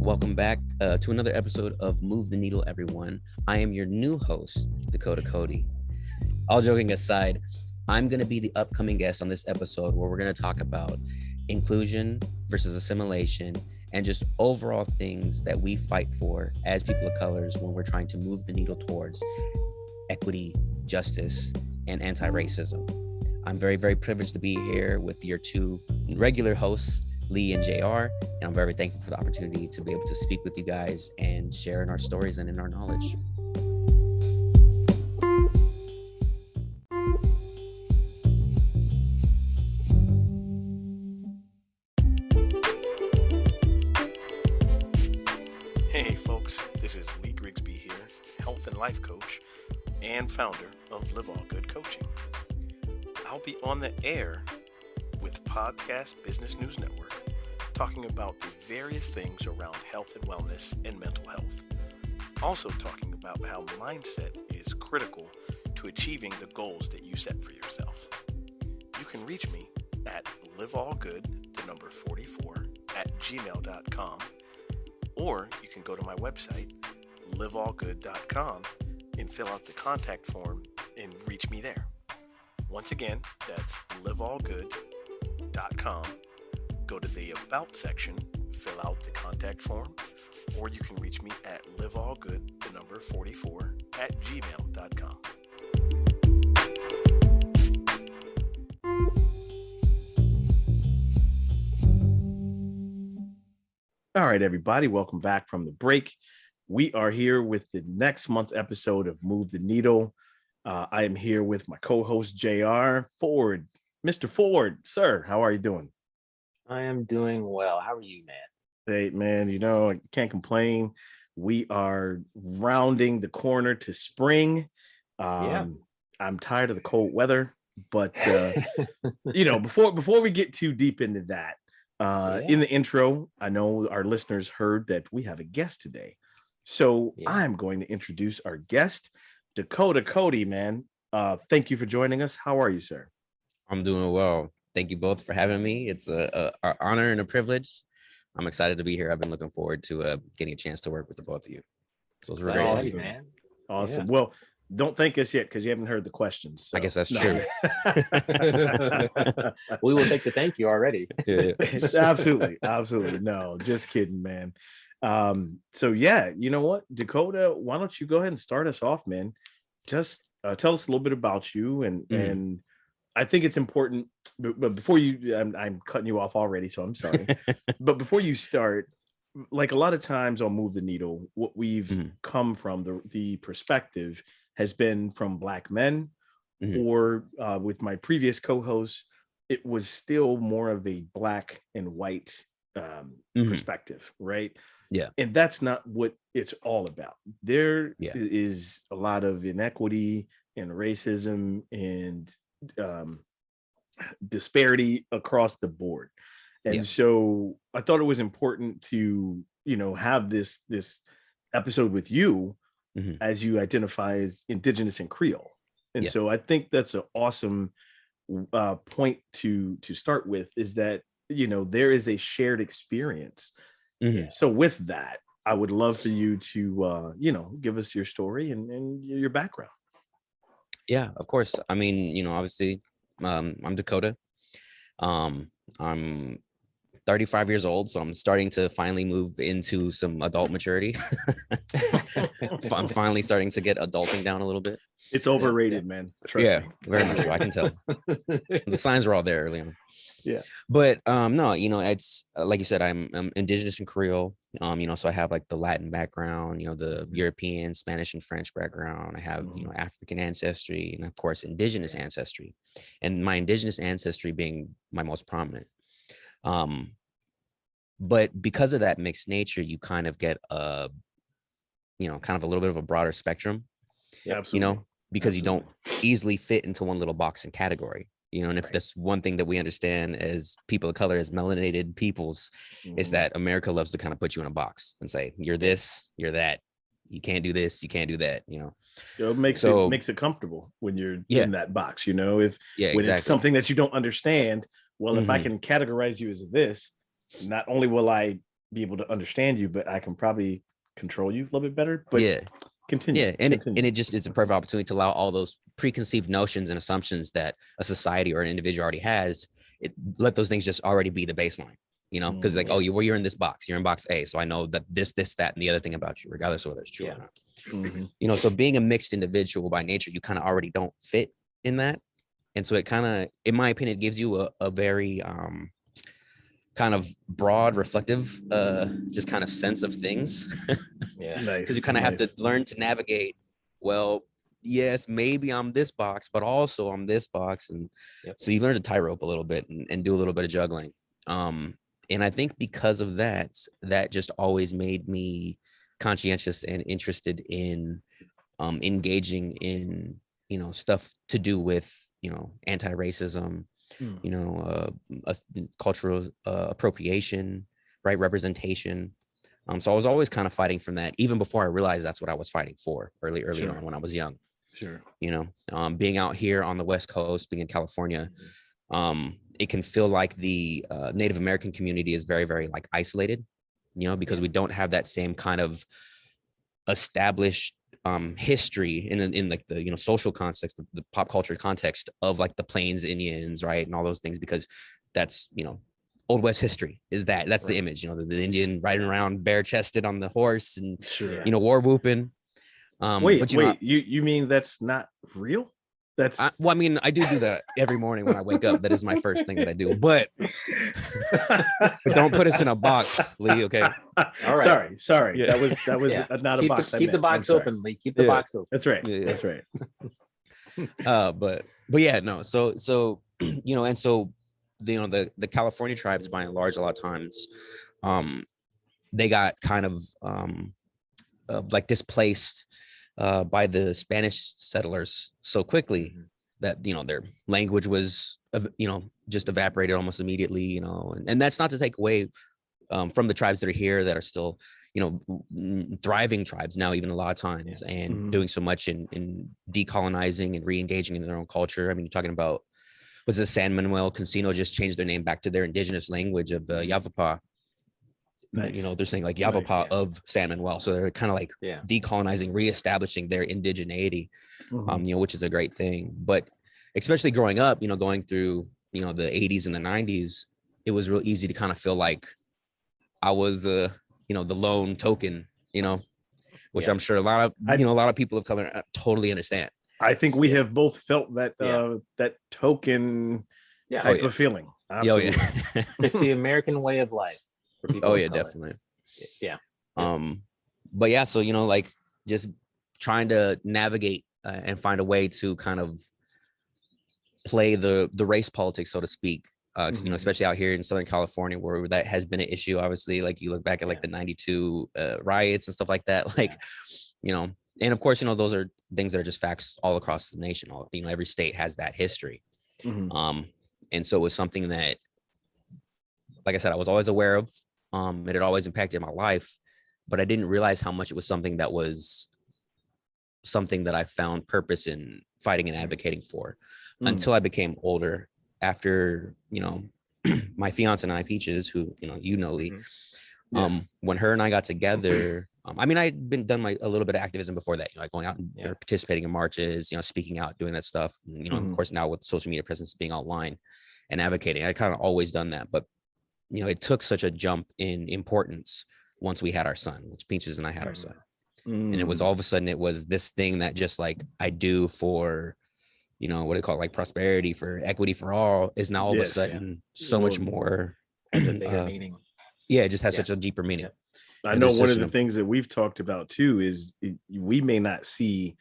Welcome back to another episode of Move the Needle, everyone. I am your new host, Dakota Cody. All joking aside, I'm going to be the upcoming guest on this episode where we're going to talk about inclusion versus assimilation and just overall things that we fight for as people of colors when we're trying to move the needle towards equity, justice, and anti-racism. I'm very, very privileged to be here with your two regular hosts, Lee and JR, and I'm very thankful for the opportunity to be able to speak with you guys and share in our stories and in our knowledge. Hey folks, this is Lee Grigsby here, health and life coach and founder of Live All Good Coaching. I'll be on the air with Podcast Business News Network, talking about the various things around health and wellness and mental health. Also talking about how mindset is critical to achieving the goals that you set for yourself. You can reach me at liveallgood44@gmail.com, or you can go to my website, liveallgood.com, and fill out the contact form and reach me there. Once again, that's liveallgood.com. Go to the About section, fill out the contact form, or you can reach me at liveallgood44@gmail.com. All right, everybody, welcome back from the break. We are here with the next month's episode of Move the Needle. I am here with my co-host, JR Ford. Mr. Ford, sir, how are you doing? I am doing well. How are you, man? Hey, man, I can't complain. We are rounding the corner to spring. I'm tired of the cold weather, but, before we get too deep into that, in the intro, I know our listeners heard that we have a guest today. So I'm going to introduce our guest, Dakota Cody, man. Thank you for joining us. How are you, sir? I'm doing well. Thank you both for having me. It's an honor and a privilege. I'm excited to be here. I've been looking forward to getting a chance to work with the both of you. So it's very awesome, man. Awesome. Yeah. Well, don't thank us yet because you haven't heard the questions. So. I guess that's true. We will take the thank you already. Absolutely. No, just kidding, man. So you know what, Dakota, why don't you go ahead and start us off, man? Just tell us a little bit about you, and I think it's important. But before you, I'm cutting you off already, so I'm sorry. But before you start, like a lot of times on Move the Needle, what we've come from the perspective has been from Black men, or with my previous co-hosts, it was still more of a Black and white perspective, right? Yeah. And that's not what it's all about. There is a lot of inequity and racism and disparity across the board. And so I thought it was important to, have this episode with you as you identify as indigenous and creole. And so I think that's an awesome point to start with, is that, there is a shared experience. So with that, I would love for you to, give us your story and your background. Yeah, of course. I mean, obviously, I'm Dakota. I'm 35 years old, so I'm starting to finally move into some adult maturity. I'm finally starting to get adulting down a little bit. It's overrated, man. Trust me. Very much so. I can tell. The signs are all there early on. Yeah. But no, it's like you said, I'm indigenous and Creole. So I have like the Latin background, the European, Spanish, and French background. I have, African ancestry, and of course, indigenous ancestry. And my indigenous ancestry being my most prominent. But because of that mixed nature, you kind of get kind of a little bit of a broader spectrum. Yeah, absolutely. Because you don't easily fit into one little box and category. And if that's one thing that we understand as people of color, as melanated peoples, is that America loves to kind of put you in a box and say, you're this, you're that. You can't do this, you can't do that, It makes it comfortable when you're in that box, when it's something that you don't understand. Well, if I can categorize you as this, not only will I be able to understand you, but I can probably control you a little bit better. But yeah. continue. Yeah, and continue. it just, it's a perfect opportunity to allow all those preconceived notions and assumptions that a society or an individual already has. Let those things just already be the baseline, because like, oh, you're in this box, you're in box A, so I know that this, that, and the other thing about you, regardless of whether it's true or not. So being a mixed individual by nature, you kind of already don't fit in that, and so it kind of, in my opinion, gives you a very kind of broad, reflective, just kind of sense of things. Because you kind of have to learn to navigate. Well, yes, maybe I'm this box, but also I'm this box, and so you learn to tightrope a little bit and do a little bit of juggling. And I think because of that, that just always made me conscientious and interested in engaging in stuff to do with anti-racism, cultural appropriation, right, representation. So I was always kind of fighting from that, even before I realized that's what I was fighting for early on when I was young. Being out here on the West Coast, being in California, it can feel like the Native American community is very, very like isolated, because we don't have that same kind of established history in like the social context, the pop culture context of like the Plains Indians, right, and all those things, because that's Old West history is that's the image, the Indian riding around bare chested on the horse and war whooping. Wait, you mean that's not real? That's well, I mean, I do that every morning when I wake up. That is my first thing that I do, but don't put us in a box, Lee. Okay. All right. Sorry. Yeah. That was not a box. Keep the box open, Lee. Keep the box open. That's right. Yeah. That's right. But yeah, no. So and so the California tribes, by and large, a lot of times, they got kind of like displaced by the Spanish settlers so quickly that their language was just evaporated almost immediately, and that's not to take away from the tribes that are here that are still thriving tribes now, even a lot of times, and doing so much in decolonizing and re-engaging in their own culture. I mean, you're talking about, was it San Manuel Casino just changed their name back to their indigenous language of Yavapai. Nice. They're saying like Yavapai of San Manuel, so they're kind of like decolonizing, reestablishing their indigeneity, which is a great thing. But especially growing up, going through the 80s and the 90s, it was real easy to kind of feel like I was the lone token, which I'm sure a lot of people have come and totally understand. I think we have both felt that that token type of feeling. Absolutely. It's the American way of life. Definitely. But yeah, so like just trying to navigate and find a way to kind of play the race politics, so to speak, especially out here in Southern California, where that has been an issue. Obviously, like you look back at like the 92 riots and stuff like that, like and of course those are things that are just facts all across the nation. Every state has that history. And so it was something that, like I said, I was always aware of. It had always impacted my life, but I didn't realize how much it was something that I found purpose in fighting and advocating for until I became older. After, my fiance and I, Peaches, who, Lee, when her and I got together, I mean, I'd done a little bit of activism before that, like going out and participating in marches, speaking out, doing that stuff. And, of course, now with social media presence being online and advocating, I kind of always done that. But it took such a jump in importance once we had our son, which Peaches and I had our son. And it was all of a sudden, it was this thing that just like I do for, what do you call it? Like prosperity, for equity for all, is now all of a sudden so much more meaning. Yeah, it just has such a deeper meaning. I know one of the things that we've talked about too is we may not see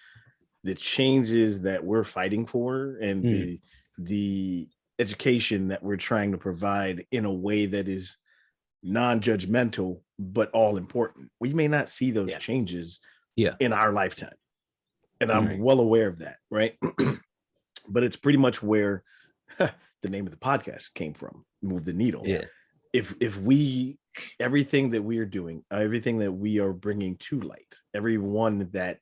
the changes that we're fighting for and the education that we're trying to provide in a way that is non-judgmental but all important. We may not see those changes in our lifetime, and I'm well aware of that, right? But it's pretty much where the name of the podcast came from, Move the Needle. If we, everything that we are doing, everything that we are bringing to light, everyone that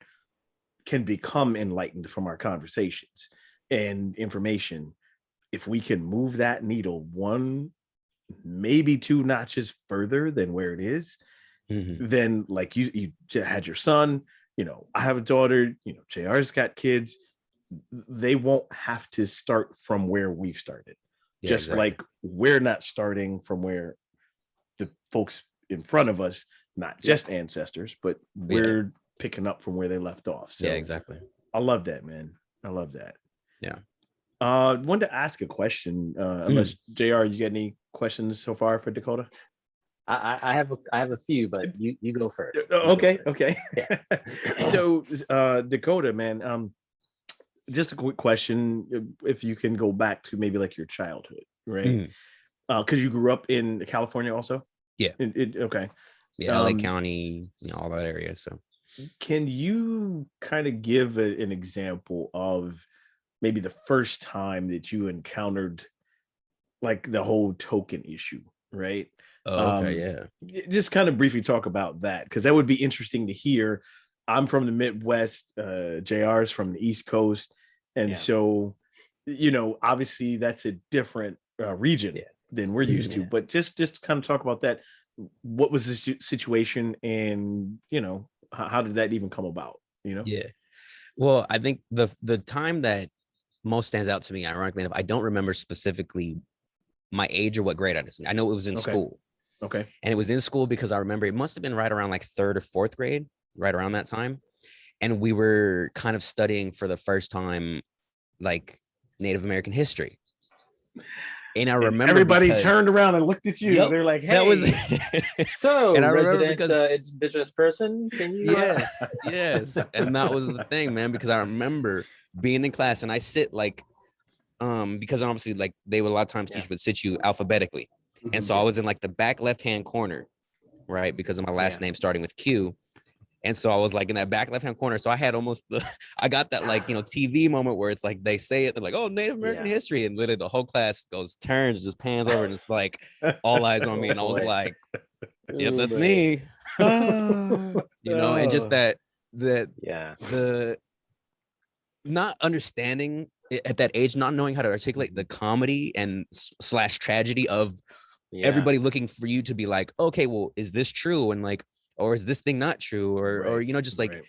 can become enlightened from our conversations and information, if we can move that needle one maybe 2 notches further than where it is. Then like you had your son, I have a daughter, JR's got kids. They won't have to start from where we've started. Yeah, Just exactly. like we're not starting from where the folks in front of us, not just ancestors, but we're picking up from where they left off. So yeah, exactly. I love that, man. I love that. Yeah. Wanted to ask a question. Unless JR, you got any questions so far for Dakota? I have a few, but you go first. Okay. Yeah. So Dakota, man, just a quick question. If you can go back to maybe like your childhood, right? Because you grew up in California also? Yeah. Okay. Yeah, LA County, all that area. So can you kind of give an example of maybe the first time that you encountered like the whole token issue, right? Yeah. Just kind of briefly talk about that, because that would be interesting to hear. I'm from the Midwest, JR's from the East Coast, and so obviously that's a different region than we're used to. But just kind of talk about that. What was the situation, and how did that even come about? Yeah. Well, I think the time that most stands out to me, ironically enough, I don't remember specifically my age or what grade I was in. I know it was in school. Okay. And it was in school because I remember it must have been right around like 3rd or 4th grade, right around that time. And we were kind of studying for the first time, like Native American history. And I remember everybody turned around and looked at you. Yep, They're like, "Hey, that was so." And I remember resident indigenous person, can you? Yes, and that was the thing, man. Because I remember being in class, and I sit like, because obviously, like they would a lot of times teach would sit you alphabetically, and so I was in like the back left-hand corner, right, because of my last name starting with Q. And so I was like in that back left-hand corner. So I had almost I got that like, TV moment where it's like, they say it, they're like, oh, Native American history. And literally the whole class turns, just pans over. And it's like all eyes on me. And I was like, yep, that's me. And just the not understanding at that age, not knowing how to articulate the comedy and / tragedy of everybody looking for you to be like, okay, well, is this true? And like, or is this thing not true? Or just like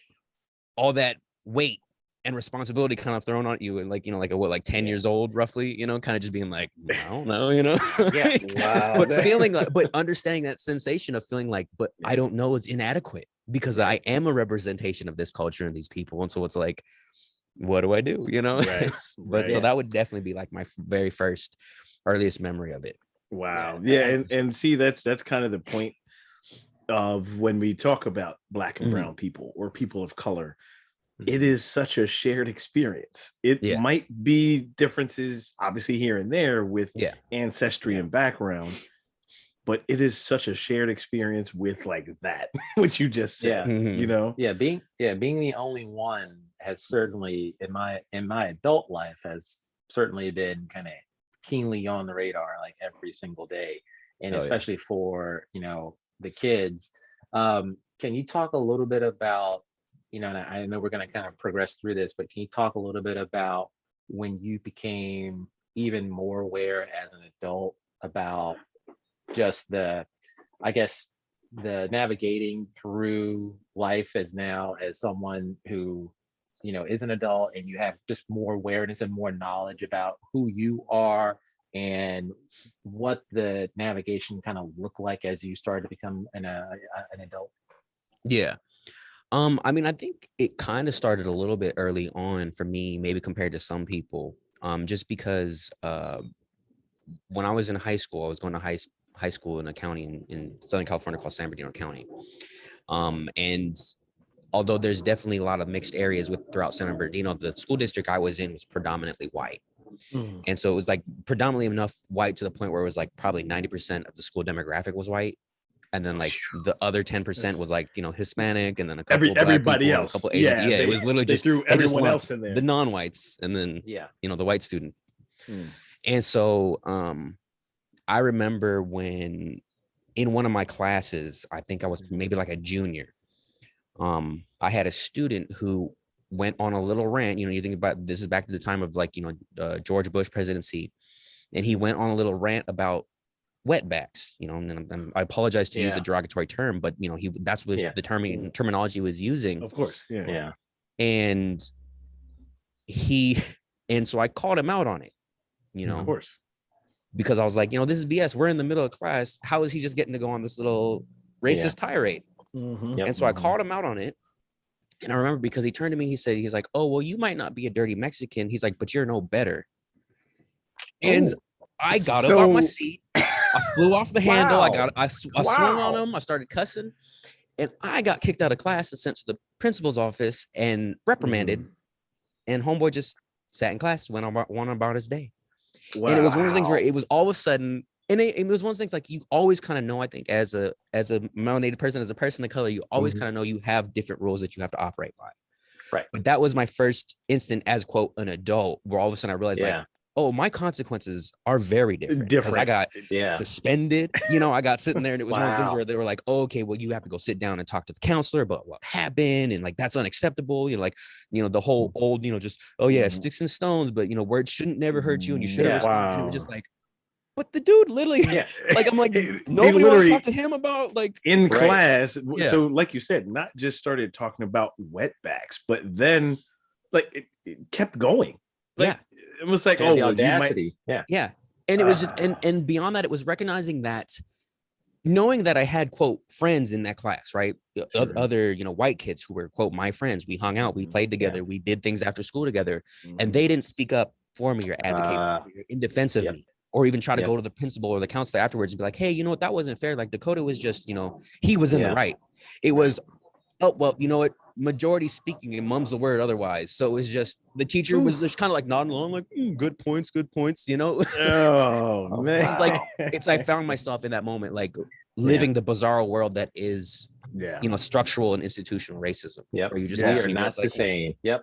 all that weight and responsibility kind of thrown on you, and like, like 10 years old, roughly, kind of just being like, I don't know, Wow. But feeling like, but understanding that sensation of feeling like, but I don't know, it's inadequate because I am a representation of this culture and these people. And so it's like, what do I do? But so that would definitely be like my very first earliest memory of it. Wow. And see, that's kind of the point of when we talk about Black and brown people or people of color. It is such a shared experience. It might be differences obviously here and there with ancestry and background, but it is such a shared experience with like that, what you just said. Being the only one has certainly in my adult life has certainly been kind of keenly on the radar like every single day, and especially for the kids. Can you talk a little bit about, and I know we're going to kind of progress through this, but can you talk a little bit about when you became even more aware as an adult about just the navigating through life as someone who, is an adult, and you have just more awareness and more knowledge about who you are and what the navigation kind of looked like as you started to become an adult? Yeah. I mean, I think it kind of started a little bit early on for me, maybe compared to some people, just because when I was in high school, I was going to high school in a county in Southern California called San Bernardino County. And although there's definitely a lot of mixed areas throughout San Bernardino, the school district I was in was predominantly white. And so it was like predominantly enough white to the point where it was like probably 90% of the school demographic was white. And then like the other 10% was like, Hispanic, and then a couple everybody people, else. A couple Asian. It was literally just threw everyone else in there. The non-whites, and then the white student. And so I remember when in one of my classes, I think I was maybe like a junior, I had a student who went on a little rant. You think about this is back to the time of like, George Bush presidency. And he went on a little rant about wetbacks, you know, and I apologize to use a derogatory term, but you know, that's what the terminology he was using. Of course. Yeah. And so I called him out on it, you know, of course, because I was like, you know, this is BS. We're in the middle of class. How is he just getting to go on this little racist tirade? And so I called him out on it. And I remember because he turned to me, he's like, oh, well, you might not be a dirty Mexican. He's like, but you're no better. And I got up out my seat. I flew off the handle. I swung on him. I started cussing. And I got kicked out of class and sent to the principal's office and reprimanded. And homeboy just sat in class, went about his day. And it was one of those things where it was all of a sudden, and it was one of those things like you always kind of know, I think, as a melanated person, as a person of color, you always kind of know you have different rules that you have to operate by. Right. But that was my first instant as, quote, an adult, where all of a sudden I realized like, oh, my consequences are very different. Because I got suspended, you know, I got sitting there and it was one of those things where they were like, oh, okay, well, you have to go sit down and talk to the counselor about what happened. And like, that's unacceptable. You know, like, you know, the whole old, you know, just, oh yeah, sticks and stones, but you know, words shouldn't never hurt you. And you should have respected. And it was just like, but the dude literally, like, I'm like, nobody want to talk to him about like in class. So like you said, not just started talking about wetbacks, but then like it kept going. Like, it was like, the audacity. And it was just, and beyond that, it was recognizing that, knowing that I had, quote, friends in that class, right? Other, you know, white kids who were, quote, my friends. We hung out, we played together, we did things after school together, and they didn't speak up for me or advocate for me or in defense of me, or even try to go to the principal or the counselor afterwards and be like, hey, you know what, that wasn't fair. Like Dakota was just, you know, he was in the right. It was, oh, well, you know what, majority speaking and mum's the word otherwise. So it was just, the teacher was just kind of like nodding along, like, good points, you know? Oh, man. It's like, I found myself in that moment, like living the bizarre world that is, you know, structural and institutional racism. Where you just are not the same. You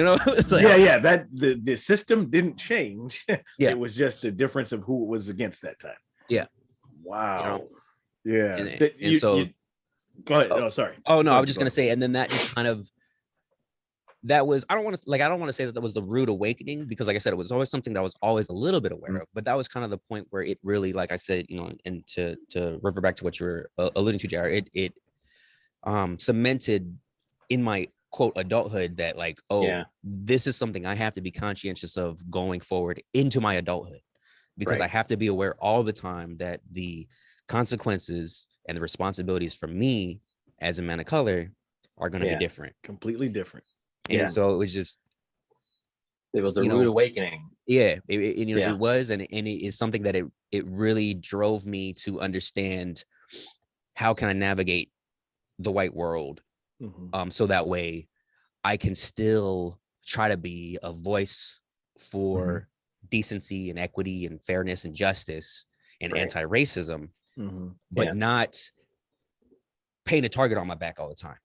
know, it's like, that the system didn't change. It was just a difference of who it was against that time. Wow. You know? And so go ahead. Oh, sorry. Oh no, I was just gonna say, and then that just kind of, that was, I don't want to say that was the rude awakening, because like I said, it was always something that I was always a little bit aware of, but that was kind of the point where it really, like I said, you know, and to revert back to what you were alluding to, JR, it cemented in my, quote, adulthood that like, this is something I have to be conscientious of going forward into my adulthood, because I have to be aware all the time that the consequences and the responsibilities for me as a man of color are going to be different, completely different. And so it was just, it was a rude awakening. It was, and it is something that it really drove me to understand how can I navigate the white world, so that way I can still try to be a voice for decency and equity and fairness and justice and anti-racism, but not paint a target on my back all the time.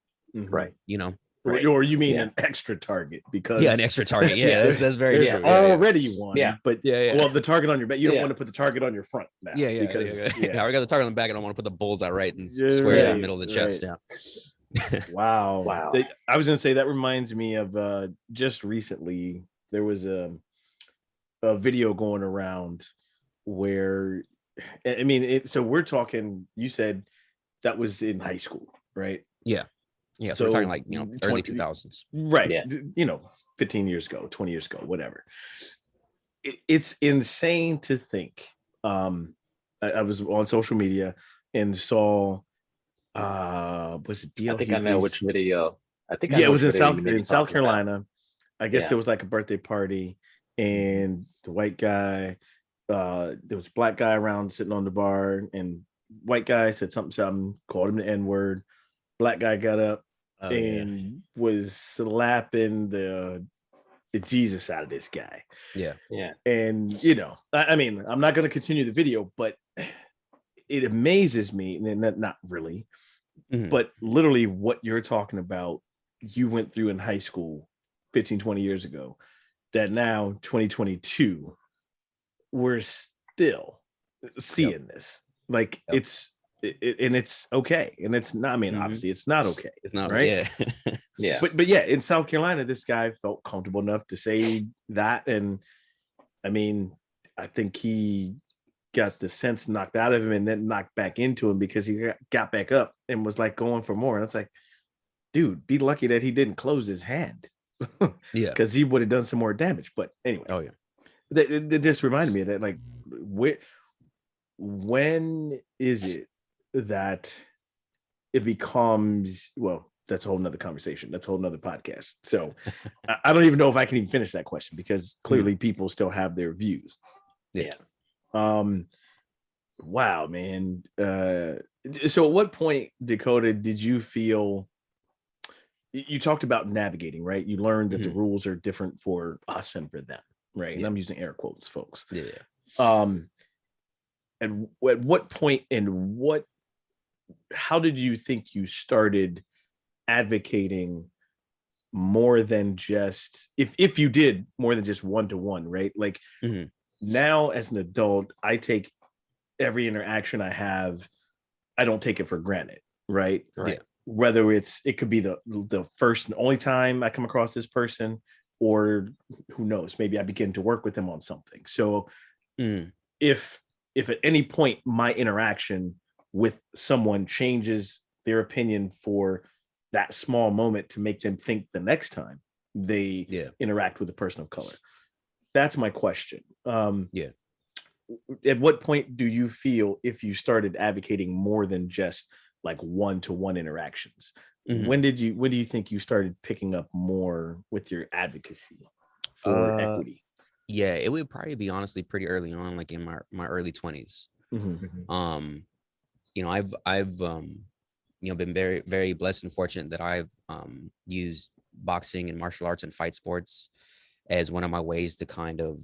You know, or you mean an extra target, because an extra target. That's very true. Already one, but well, the target on your back, you don't want to put the target on your front now. Because I got the target on the back, I don't want to put the bullseye right and square in the middle of the chest. Wow. I was gonna say, that reminds me of just recently there was a video going around where, I mean, so we're talking, you said that was in high school, right? So we're talking like, you know, early 2000s, right? You know, 15 years ago, 20 years ago, whatever. It's insane to think. I was on social media and saw, was it DL? I think I know which video. I think it was in South Carolina. I guess there was like a birthday party, and the white guy, there was a black guy around sitting on the bar, and white guy said something, called him the N-word. Black guy got up and was slapping the Jesus out of this guy. And you know, I mean, I'm not going to continue the video, but it amazes me, and not really, but literally what you're talking about, you went through in high school 15, 20 years ago, that now 2022 we're still seeing this. Like it's okay, and it's not, I mean, obviously it's not okay, it's not right. But in South Carolina, this guy felt comfortable enough to say that, and I mean, I think he got the sense knocked out of him and then knocked back into him because he got back up and was like going for more. And it's like, dude, be lucky that he didn't close his hand. Yeah. Because he would have done some more damage. But anyway. Oh yeah. That just reminded me of that, like, when is it that it becomes, well, that's a whole nother conversation. That's a whole nother podcast. So I don't even know if I can even finish that question because clearly people still have their views. Yeah. Wow, man. So at what point, Dakota, did you feel, you talked about navigating, right? You learned that the rules are different for us and for them, right? And I'm using air quotes, folks. Yeah. And at what point and how did you think you started advocating more than just, if you did more than just one-to-one, right? Like now as an adult, I take every interaction I have, I don't take it for granted, right? Yeah. Whether it could be the first and only time I come across this person, or who knows, maybe I begin to work with them on something. So if at any point my interaction with someone changes their opinion for that small moment to make them think the next time they interact with a person of color, that's my question. At what point do you feel, if you started advocating more than just like one-to-one interactions, when do you think you started picking up more with your advocacy for equity? Yeah, it would probably be honestly pretty early on, like in my early 20s. You know, I've you know, been very, very blessed and fortunate that I've used boxing and martial arts and fight sports as one of my ways to kind of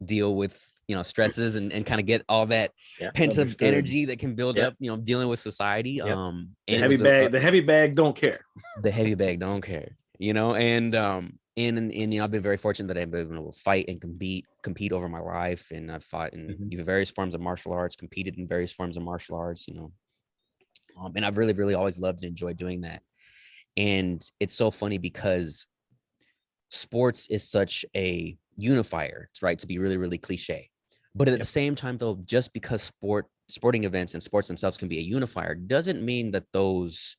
deal with, you know, stresses and kind of get all that pent up energy that can build up, you know, dealing with society. And the heavy bag don't care. The heavy bag don't care, you know, and you know, I've been very fortunate that I've been able to fight and compete over my life. And I've fought in various forms of martial arts, competed in various forms of martial arts, you know. And I've really, really always loved and enjoyed doing that. And it's so funny because sports is such a unifier, right? To be really, really cliche. But at the same time, though, just because sporting events and sports themselves can be a unifier doesn't mean that those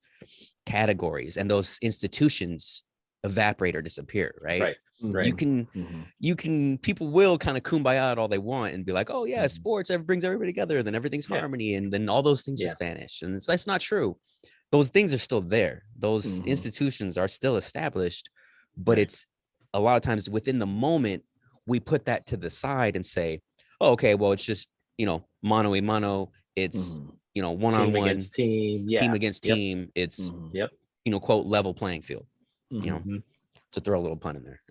categories and those institutions evaporate or disappear, right? You can people will kind of kumbaya all they want and be like, oh yeah, sports brings everybody together, then everything's harmony, and then all those things just vanish. And that's not true. Those things are still there. Those institutions are still established, but it's a lot of times within the moment we put that to the side and say, oh, okay, well, it's just, you know, mano a mano, it's you know, one-on-one against team, team against team, it's you know, quote, level playing field, you know, to throw a little pun in there.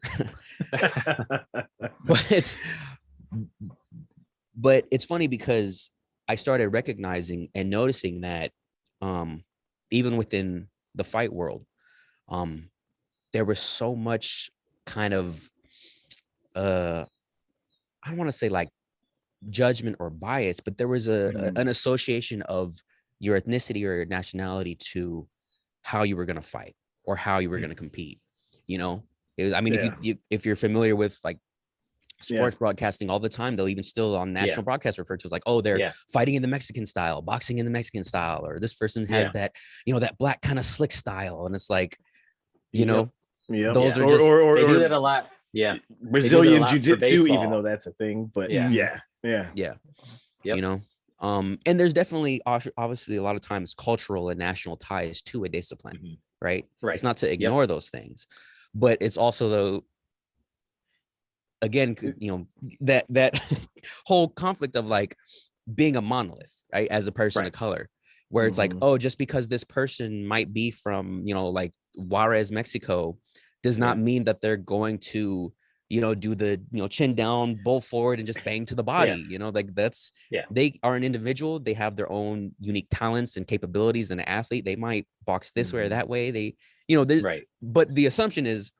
but it's funny because I started recognizing and noticing that even within the fight world, there was so much kind of I don't want to say like judgment or bias, but there was an association of your ethnicity or your nationality to how you were going to fight or how you were going to compete. You know, I mean, if you're familiar with like sports broadcasting all the time, they'll even still on national broadcast refer to as like, oh, they're fighting in the Mexican style, boxing in the Mexican style, or this person has that, you know, that black kind of slick style. And it's like, you know, those are just, they do that a lot. Yeah. Brazilian jiu-jitsu, even though that's a thing, but you know, and there's definitely obviously a lot of times cultural and national ties to a discipline, right? It's not to ignore those things, but it's also though, again, you know, that whole conflict of like being a monolith, right? As a person of color, where it's like, oh, just because this person might be from, you know, like Juarez, Mexico, does not mean that they're going to, you know, do the, you know, chin down, bull forward and just bang to the body, you know, like that's, they are an individual. They have their own unique talents and capabilities, and an athlete, they might box this way or that way. They, you know, there's, but the assumption is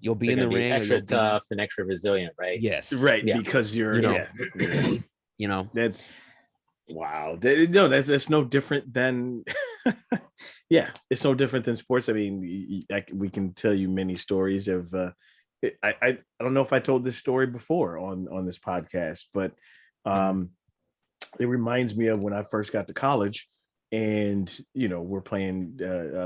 you'll be in the ring, extra tough and extra resilient, right? Yes. Right. Because you're, you know, you know, that's, wow. No, that's no different than, it's no different than sports. I mean, we can tell you many stories of, I don't know if I told this story before on this podcast, but It reminds me of when I first got to college, and we're playing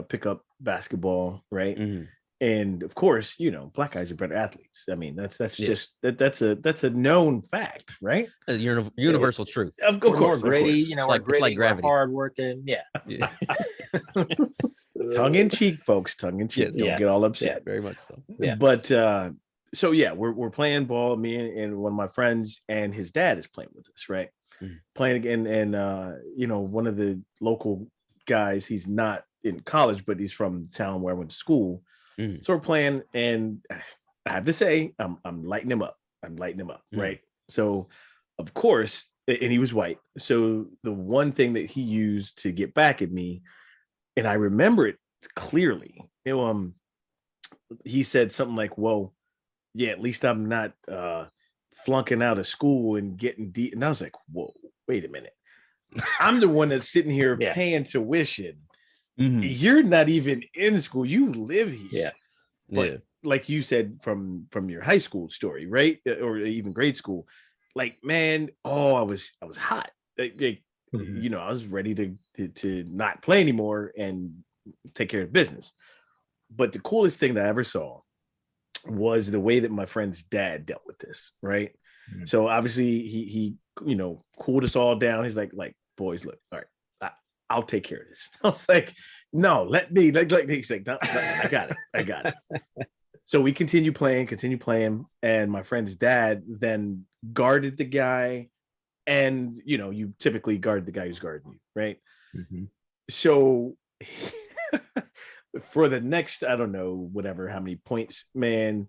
pickup basketball, right? And of course, black guys are better athletes. I mean, that's just that's a known fact, right? Universal truth. Of We're course, more gritty, of course. we're Like- it's gritty, like gravity. we're hardworking. Yeah. Tongue in cheek, folks. Tongue in cheek. Yes. Don't Yeah. get all upset. Very much so. Yeah. But so yeah, we're playing ball. Me and one of my friends and his dad is playing with us, right? Playing again, and one of the local guys. He's not in college, but he's from the town where I went to school. So we're playing, and I have to say, I'm lighting him up. Right? So, of course, and he was white. So the one thing that he used to get back at me, and I remember it clearly. He said something like, "Well, yeah, at least I'm not flunking out of school and getting deep." And I was like, "Whoa, wait a minute! I'm the one that's sitting here paying tuition. You're not even in school. You live here." But like you said from your high school story, right? Or even grade school, like, man, I was hot. I was ready to not play anymore and take care of business. But the coolest thing that I ever saw was the way that my friend's dad dealt with this, right? So obviously he cooled us all down. He's like, boys, look, all right, I'll take care of this. I was like, no, let me. He's like, no, I got it. So we continue playing, and my friend's dad then guarded the guy, and you typically guard the guy who's guarding you, right? So for the next, I don't know, whatever, how many points, man,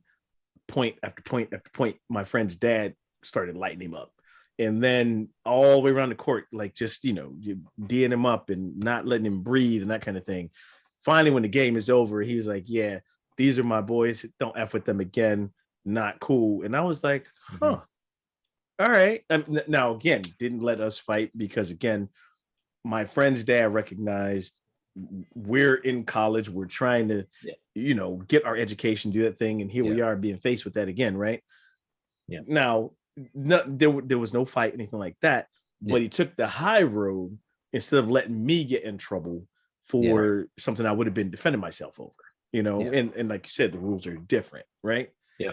point after point after point, my friend's dad started lighting him up. And then all the way around the court, like just, D'ing him up and not letting him breathe and that kind of thing. Finally, when the game is over, he was like, yeah, these are my boys. Don't F with them again. Not cool. And I was like, huh. All right. Now, again, didn't let us fight because, again, my friend's dad recognized we're in college. We're trying to, get our education, do that thing. And here we are being faced with that again, right? Yeah. Now, there was no fight, anything like that. But he took the high road instead of letting me get in trouble for something I would have been defending myself over, and like you said, the rules are different, right? Yeah.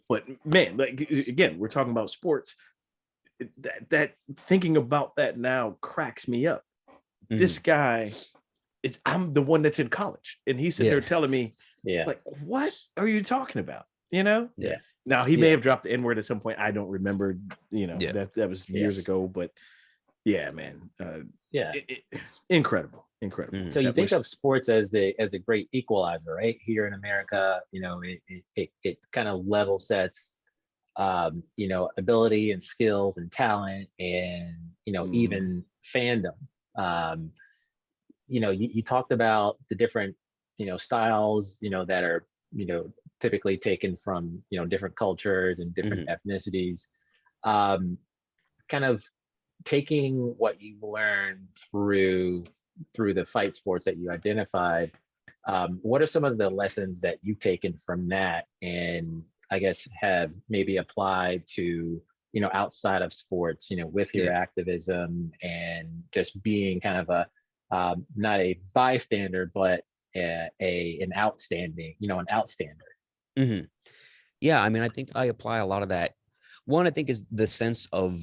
But man, like, again, we're talking about sports. That thinking about that now cracks me up. This guy, I'm the one that's in college, and he's sitting there telling me, like, what are you talking about? Now he may have dropped the N-word at some point. I don't remember. That was years ago, but yeah, man. Incredible. So you think of sports as the great equalizer, right? Here in America, it kind of level sets, ability and skills and talent, and even fandom. You talked about the different styles that are typically taken from different cultures and different ethnicities. Kind of taking what you learned through the fight sports that you identified, what are some of the lessons that you've taken from that, and I guess have maybe applied to outside of sports, with your activism and just being kind of a not a bystander, but an outstanding, an outstander? Yeah, I mean, I think I apply a lot of that. One, I think, is the sense of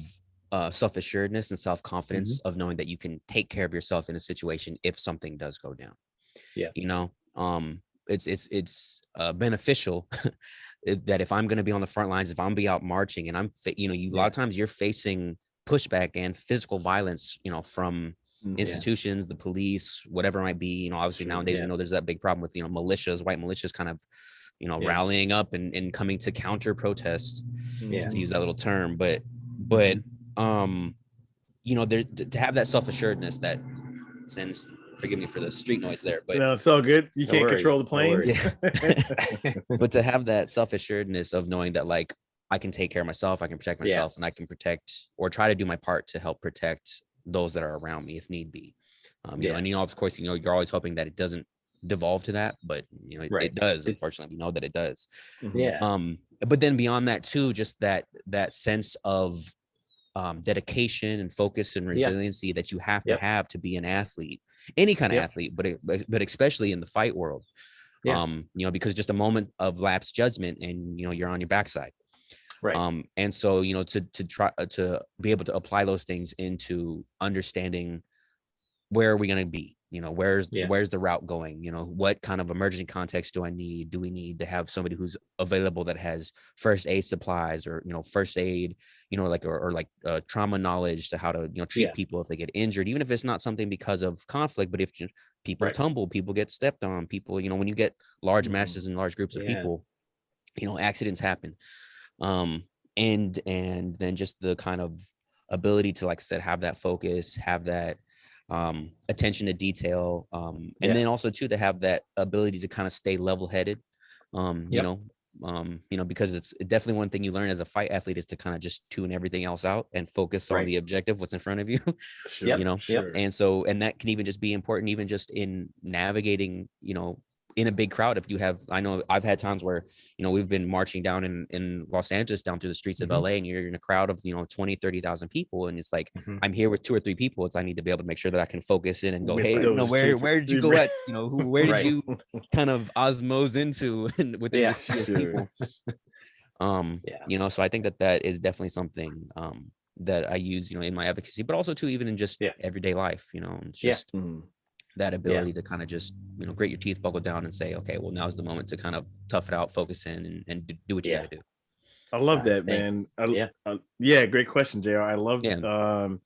self-assuredness and self-confidence of knowing that you can take care of yourself in a situation if something does go down. It's beneficial that if I'm going to be on the front lines, if I'm be out marching, and I'm a lot of times you're facing pushback and physical violence from institutions, the police, whatever it might be. Obviously nowadays we know there's that big problem with militias, white militias kind of rallying up and coming to counter protest, to use that little term, but there to have that self-assuredness that, and forgive me for the street noise there, but no, it's all good. You can't control the planes. But to have that self-assuredness of knowing that, like, I can take care of myself, I can protect myself, and I can protect or try to do my part to help protect those that are around me if need be. And of course, you're always hoping that it doesn't devolve to that, but it does. Unfortunately, we know that it does. But then beyond that too, just that sense of dedication and focus and resiliency that you have Yep. to have to be an athlete, any kind of Yep. athlete, but especially in the fight world. Yeah. You know, because just a moment of lapsed judgment and, you know, you're on your backside. Right. And so, you know, to try to be able to apply those things into understanding where are we going to be, you know, where's the route going, you know, what kind of emergency context do we need to have somebody who's available that has first aid supplies, or, you know, first aid, you know, like, or like trauma knowledge to how to, you know, treat people if they get injured, even if it's not something because of conflict, but if people tumble, people get stepped on, people, you know, when you get large masses and large groups of people, you know, accidents happen. And then just the kind of ability to, like I said, have that focus, have that attention to detail, and then also too to have that ability to kind of stay level-headed, you know, because it's definitely one thing you learn as a fight athlete is to kind of just tune everything else out and focus on the objective, what's in front of you. You know, and so, and that can even just be important, even just in navigating, you know, in a big crowd. If you have, I know I've had times where, you know, we've been marching down in Los Angeles, down through the streets of LA, and you're in a crowd of, you know, 20,000-30,000 people. And it's like, I'm here with 2 or 3 people. It's, I need to be able to make sure that I can focus in and go, hey, you know, where did you go at, you know, where did you kind of osmose into within this sea of people? You know, so I think that is definitely something that I use, you know, in my advocacy, but also too, even in just everyday life, you know, it's just that ability to kind of just, you know, grit your teeth, buckle down and say, okay, well, now's the moment to kind of tough it out, focus in, and do what you got to do. I love that, man. Great question, JR. I love the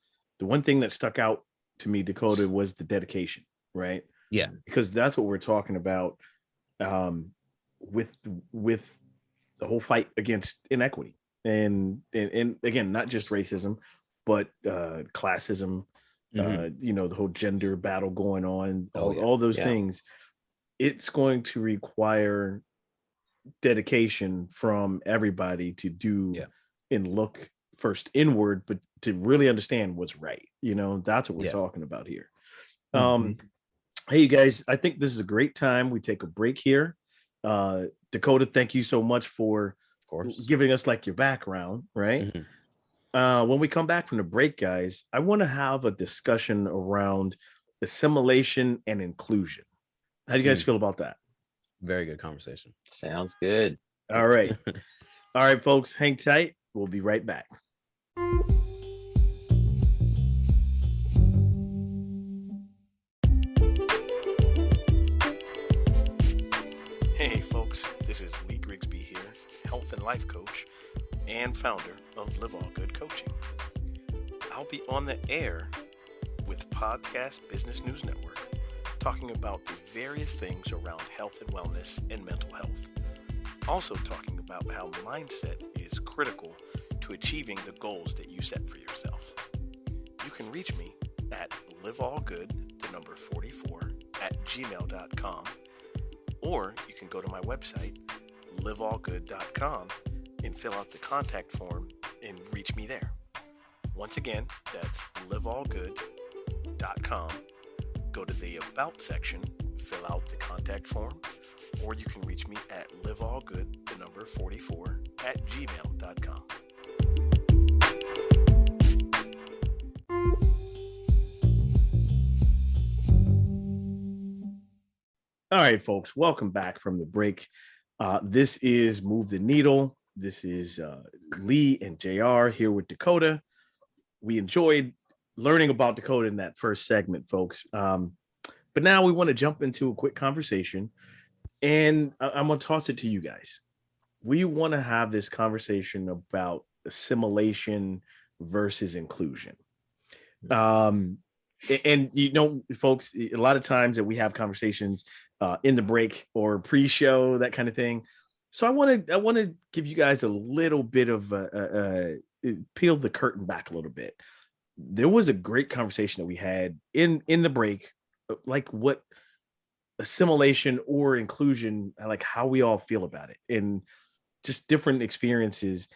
one thing that stuck out to me, Dakota, was the dedication, right? Yeah. Because that's what we're talking about with the whole fight against inequity. And again, not just racism, but classism, you know, the whole gender battle going on, all those things. It's going to require dedication from everybody to do and look first inward, but to really understand what's right. You know, that's what we're talking about here. Hey, you guys, I think this is a great time. We take a break here. Dakota, thank you so much for giving us like your background, right? When we come back from the break, guys, I want to have a discussion around assimilation and inclusion. How do you guys feel about that? Very good conversation. Sounds good. All right. All right, folks, hang tight. We'll be right back. Hey, folks, this is Lee Grigsby here, health and life coach and founder of Live All Good Coaching. I'll be on the air with Podcast Business News Network, talking about the various things around health and wellness and mental health. Also talking about how mindset is critical to achieving the goals that you set for yourself. You can reach me at liveallgood44@gmail.com, or you can go to my website, liveallgood.com, and fill out the contact form and reach me there. Once again, that's liveallgood.com. Go to the About section, fill out the contact form, or you can reach me at liveallgood44@gmail.com. All right, folks, welcome back from the break. This is Move the Needle. This is Lee and JR here with Dakota. We enjoyed learning about Dakota in that first segment, folks. But now we want to jump into a quick conversation, and I'm going to toss it to you guys. We want to have this conversation about assimilation versus inclusion. And you know, folks, a lot of times that we have conversations in the break or pre-show, that kind of thing. So I want to give you guys a little bit of peel the curtain back a little bit. There was a great conversation that we had in the break, like what assimilation or inclusion, like how we all feel about it, and just different experiences.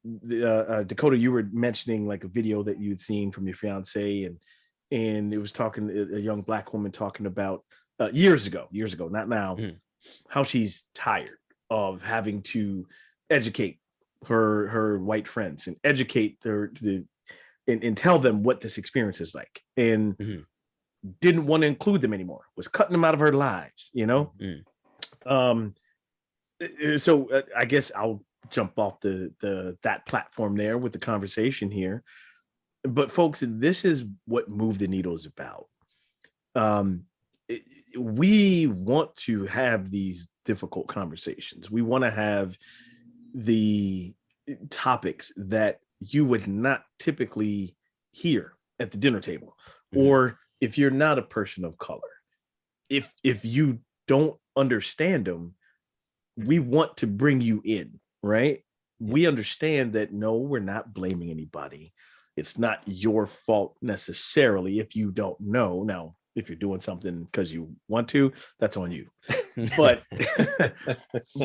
Dakota, you were mentioning like a video that you'd seen from your fiance, and it was talking a young Black woman talking about years ago, not now, how she's tired of having to educate her white friends and educate the and tell them what this experience is like, and didn't want to include them anymore, was cutting them out of her lives, you know. So I guess I'll jump off that platform there with the conversation here. But folks, this is what Move the Needle is about. We want to have these difficult conversations. We want to have the topics that you would not typically hear at the dinner table, or if you're not a person of color, if you don't understand them, we want to bring you in, right? We understand that, no, we're not blaming anybody. It's not your fault necessarily if you don't know. Now, if you're doing something because you want to, that's on you. But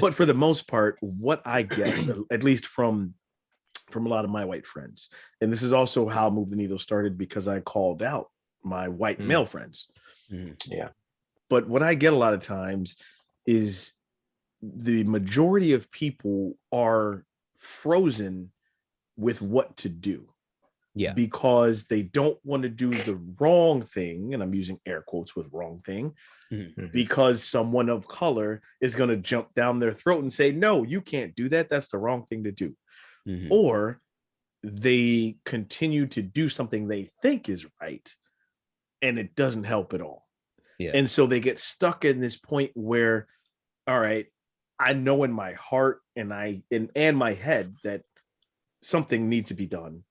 but for the most part, what I get, at least from a lot of my white friends, and this is also how Move the Needle started, because I called out my white male friends. Yeah. But what I get a lot of times is the majority of people are frozen with what to do. Yeah. Because they don't want to do the wrong thing, and I'm using air quotes with wrong thing, because someone of color is going to jump down their throat and say, no, you can't do that. That's the wrong thing to do. Or they continue to do something they think is right, and it doesn't help at all. Yeah. And so they get stuck in this point where, all right, I know in my heart and my head that something needs to be done.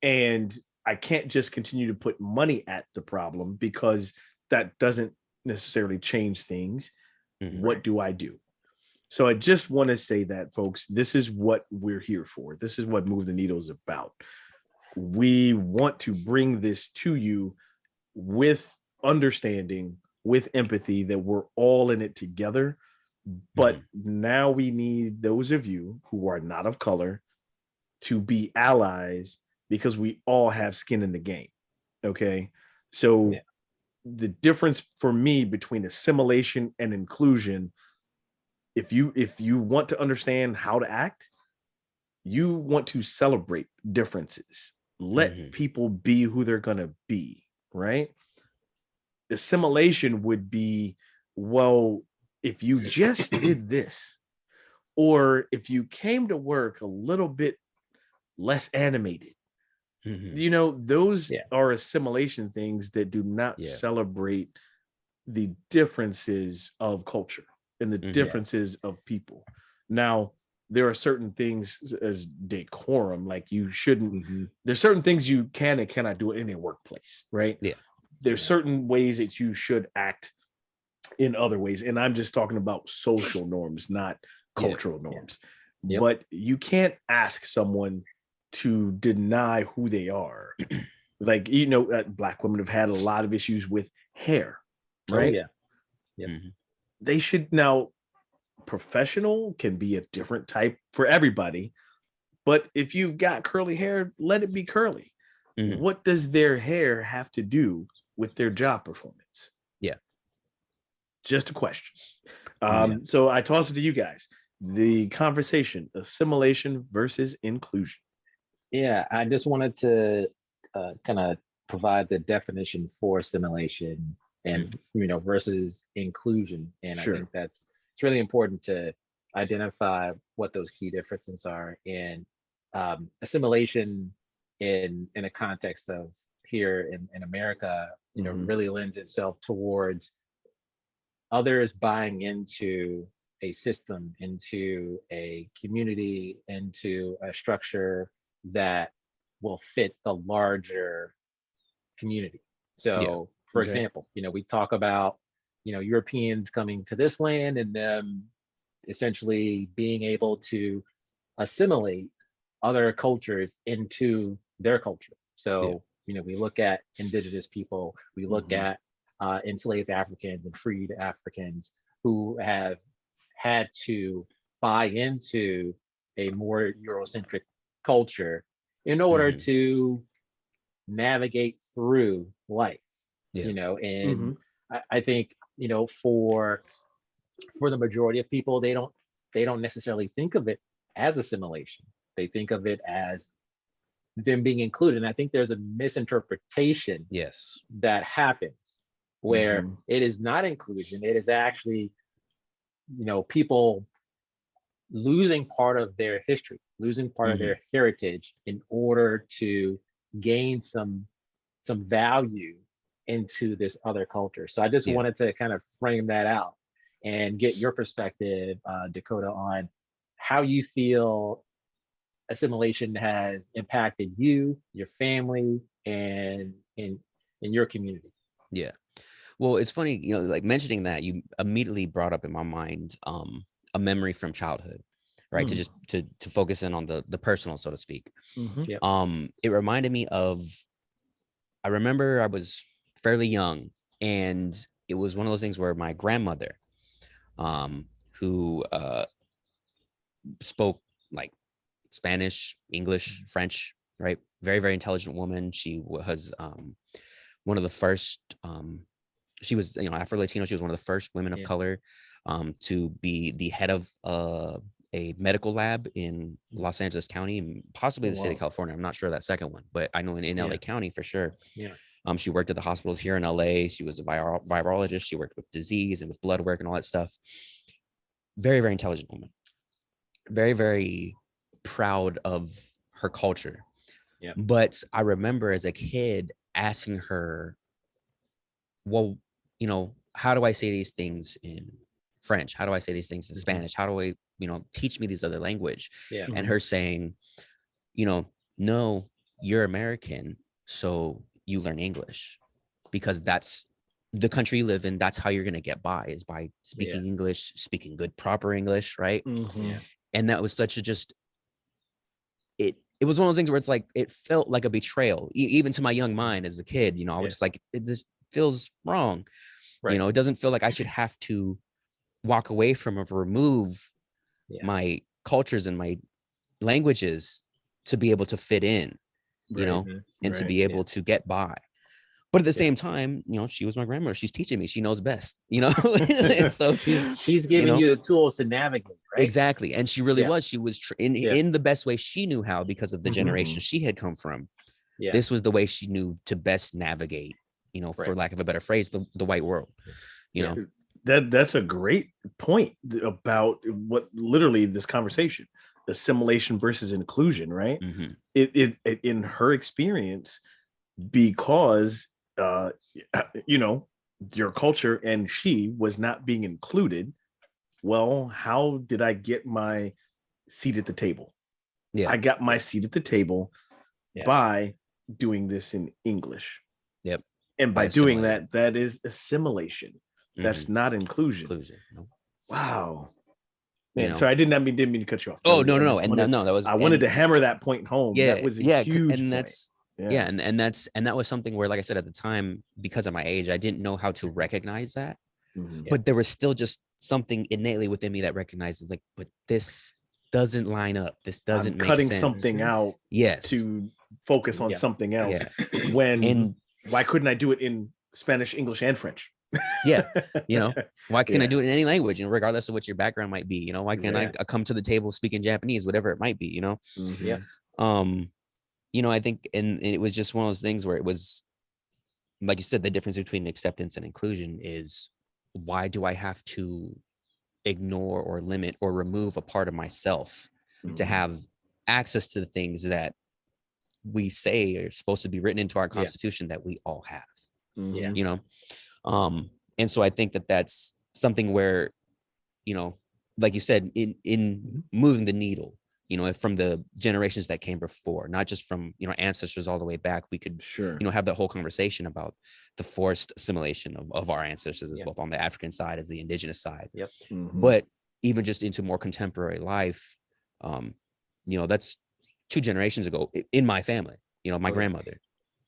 And I can't just continue to put money at the problem, because that doesn't necessarily change things. What do I do? So I just want to say that, folks, this is what we're here for. This is what Move the Needle is about. We want to bring this to you with understanding, with empathy, that we're all in it together. But now we need those of you who are not of color to be allies, because we all have skin in the game. Okay. So the difference for me between assimilation and inclusion, if you want to understand how to act, you want to celebrate differences. Let people be who they're going to be, right? Assimilation would be, well, if you just did this, or if you came to work a little bit less animated, you know, those are assimilation things that do not celebrate the differences of culture and the differences of people. Now, there are certain things as decorum, like you shouldn't, there's certain things you can and cannot do in a workplace, right? There's certain ways that you should act in other ways. And I'm just talking about social norms, not cultural norms. But you can't ask someone to deny who they are. Like, you know, Black women have had a lot of issues with hair, right? They should, now, professional can be a different type for everybody, but if you've got curly hair, let it be curly. What does their hair have to do with their job performance? Just a question. So I toss it to you guys, the conversation, assimilation versus inclusion. I just wanted to kind of provide the definition for assimilation and versus inclusion, and I think it's really important to identify what those key differences are. And assimilation in a context of here in America, really lends itself towards others buying into a system, into a community, into a structure that will fit the larger community. So for example, we talk about, Europeans coming to this land and them essentially being able to assimilate other cultures into their culture. So, we look at indigenous people, we look at enslaved Africans and freed Africans who have had to buy into a more Eurocentric culture in order to navigate through life, and I think, for the majority of people, they don't necessarily think of it as assimilation. They think of it as them being included. And I think there's a misinterpretation Yes. that happens where it is not inclusion. It is actually, people losing part of their history, losing part of their heritage in order to gain some value into this other culture. So I just wanted to kind of frame that out and get your perspective, Dakota, on how you feel assimilation has impacted you, your family, and in your community. Yeah. Well, it's funny, like mentioning that, you immediately brought up in my mind a memory from childhood, right? To just to focus in on the personal, so to speak. It reminded me of, I remember I was fairly young, and it was one of those things where my grandmother, who spoke like Spanish, English, French, right? Very, very intelligent woman. She was one of the first, she was, Afro-Latino. She was one of the first women of color to be the head of a medical lab in Los Angeles County, and possibly the state of California. I'm not sure of that second one, but I know in LA County for sure. She worked at the hospitals here in LA. She was a virologist. She worked with disease and with blood work and all that stuff. Very, very intelligent woman. Very, very proud of her culture. But I remember as a kid asking her, well, how do I say these things in French? How do I say these things in Spanish? How do I, teach me these other language? And her saying, no, you're American, so you learn English, because that's the country you live in. That's how you're going to get by, is by speaking English, speaking good, proper English. Right. And that was such a it was one of those things where it's like, it felt like a betrayal, even to my young mind as a kid. I was just like, this feels wrong. It doesn't feel like I should have to walk away from or remove my cultures and my languages to be able to fit in, and to be able to get by. But at the same time, she was my grandmother. She's teaching me. She knows best, And so she's giving you the tools to navigate, right? Exactly. And she really was. She was in the best way she knew how, because of the generation she had come from. This was the way she knew to best navigate, for lack of a better phrase, the white world. That's a great point about what literally this conversation, assimilation versus inclusion, right? It in her experience, because your culture and she was not being included. Well, how did I get my seat at the table? I got my seat at the table by doing this in English. And by doing that is assimilation. That's not inclusion. No. Wow. Man, so I didn't mean to cut you off. Oh, no. That was, I wanted to hammer that point home. That was a huge and point. that's and that was something where, like I said, at the time, because of my age, I didn't know how to recognize that. But there was still just something innately within me that recognized, like, but this doesn't line up. This doesn't make sense. Cutting something out to focus on something else. Why couldn't I do it in Spanish, English, and French? Why can't I do it in any language, regardless of what your background might be? Why can't I come to the table speaking Japanese, whatever it might be? I think, and it was just one of those things where it was, like you said, the difference between acceptance and inclusion is, why do I have to ignore or limit or remove a part of myself to have access to the things that we say are supposed to be written into our Constitution that we all have? And so I think that that's something where, like you said, in moving the needle, from the generations that came before, not just from, ancestors all the way back, we could, have that whole conversation about the forced assimilation of our ancestors, as both on the African side as the indigenous side. But even just into more contemporary life, that's 2 generations ago in my family, my grandmother,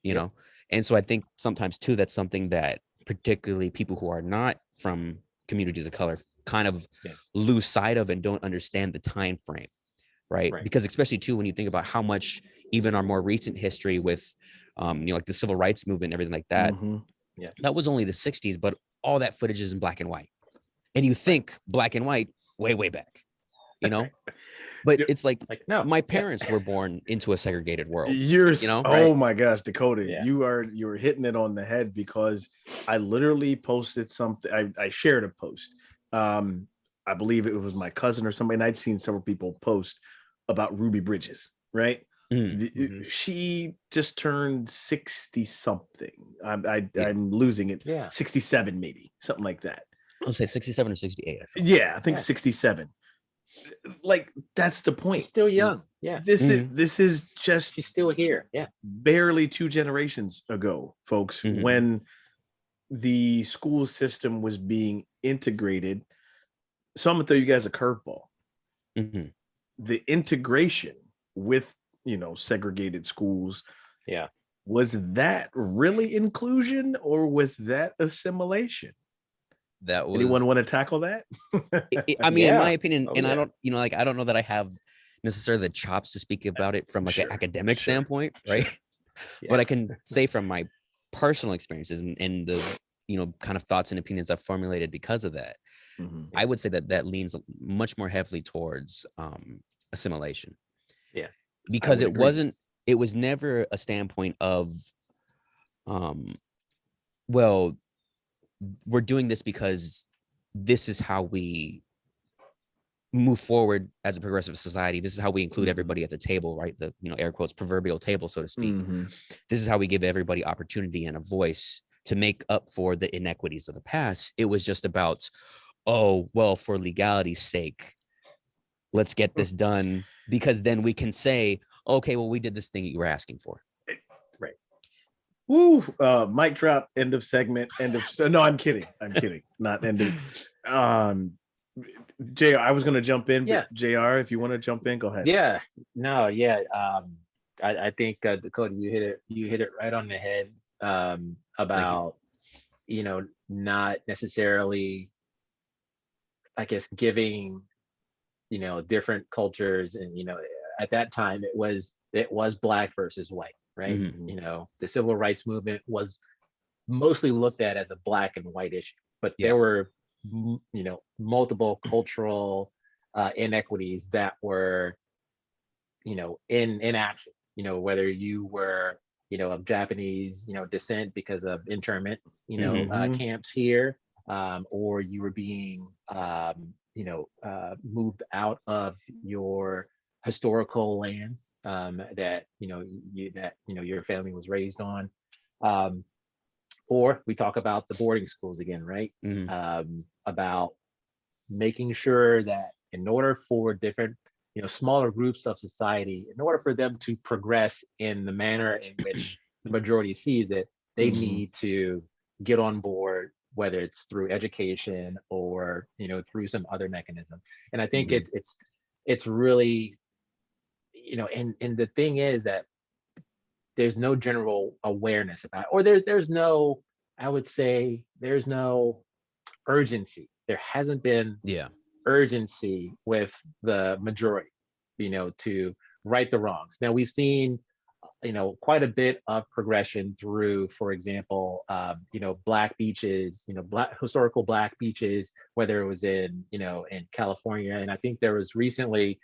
and so I think sometimes too, that's something that particularly people who are not from communities of color kind of lose sight of and don't understand the time frame. Right. Because especially too, when you think about how much even our more recent history with, like the civil rights movement and everything like that, that was only the 60s, but all that footage is in black and white. And you think black and white way, way back, But it's like no, my parents were born into a segregated world. Oh right? my gosh, Dakota, Yeah. you were hitting it on the head, because I literally posted something. I shared a post. I believe it was my cousin or somebody, and I'd seen several people post about Ruby Bridges, right? She just turned 60 something. I'm losing it. Yeah. 67 maybe, something like that. I'll say 67 or 68. I think 67. Like, that's the point. She's still young. Yeah. This is just, she's still here. Yeah. barely 2 generations ago, folks, when the school system was being integrated. So I'm gonna throw you guys a curveball. The integration with, segregated schools. Yeah. Was that really inclusion, or was that assimilation? That was. Anyone want to tackle that? I mean, in my opinion, and I don't, I don't know that I have necessarily the chops to speak about it from like an academic standpoint, right? But I can say from my personal experiences and the, kind of thoughts and opinions I've formulated because of that, I would say that leans much more heavily towards assimilation. Yeah. Because it was never a standpoint of, well, we're doing this because this is how we move forward as a progressive society. This is how we include everybody at the table, right? The, air quotes, proverbial table, so to speak. This is how we give everybody opportunity and a voice to make up for the inequities of the past. It was just about, oh, well, for legality's sake, let's get this done, because then we can say, okay, well, we did this thing you were asking for. Right. Woo. Mic drop. End of segment. No, I'm kidding. Not end of. JR, I was going to jump in, but JR, if you want to jump in, go ahead. Yeah. No. Yeah. I think Dakota, you hit it right on the head. About not necessarily, I guess, giving different cultures, and at that time it was black versus white, right? The civil rights movement was mostly looked at as a black and white issue, but there were multiple cultural inequities that were in action, whether you were of Japanese descent because of internment camps here, or you were being moved out of your historical land that your family was raised on, or we talk about the boarding schools again, right? About making sure that in order for different smaller groups of society, in order for them to progress in the manner in which the majority sees it, they need to get on board, whether it's through education or through some other mechanism. And I think it's really and the thing is that there's no general awareness about it, or there's no, I would say, there's no urgency. There hasn't been urgency with the majority, to right the wrongs. Now we've seen, quite a bit of progression through, for example, black beaches, historical black beaches, whether it was in California. And I think there was recently,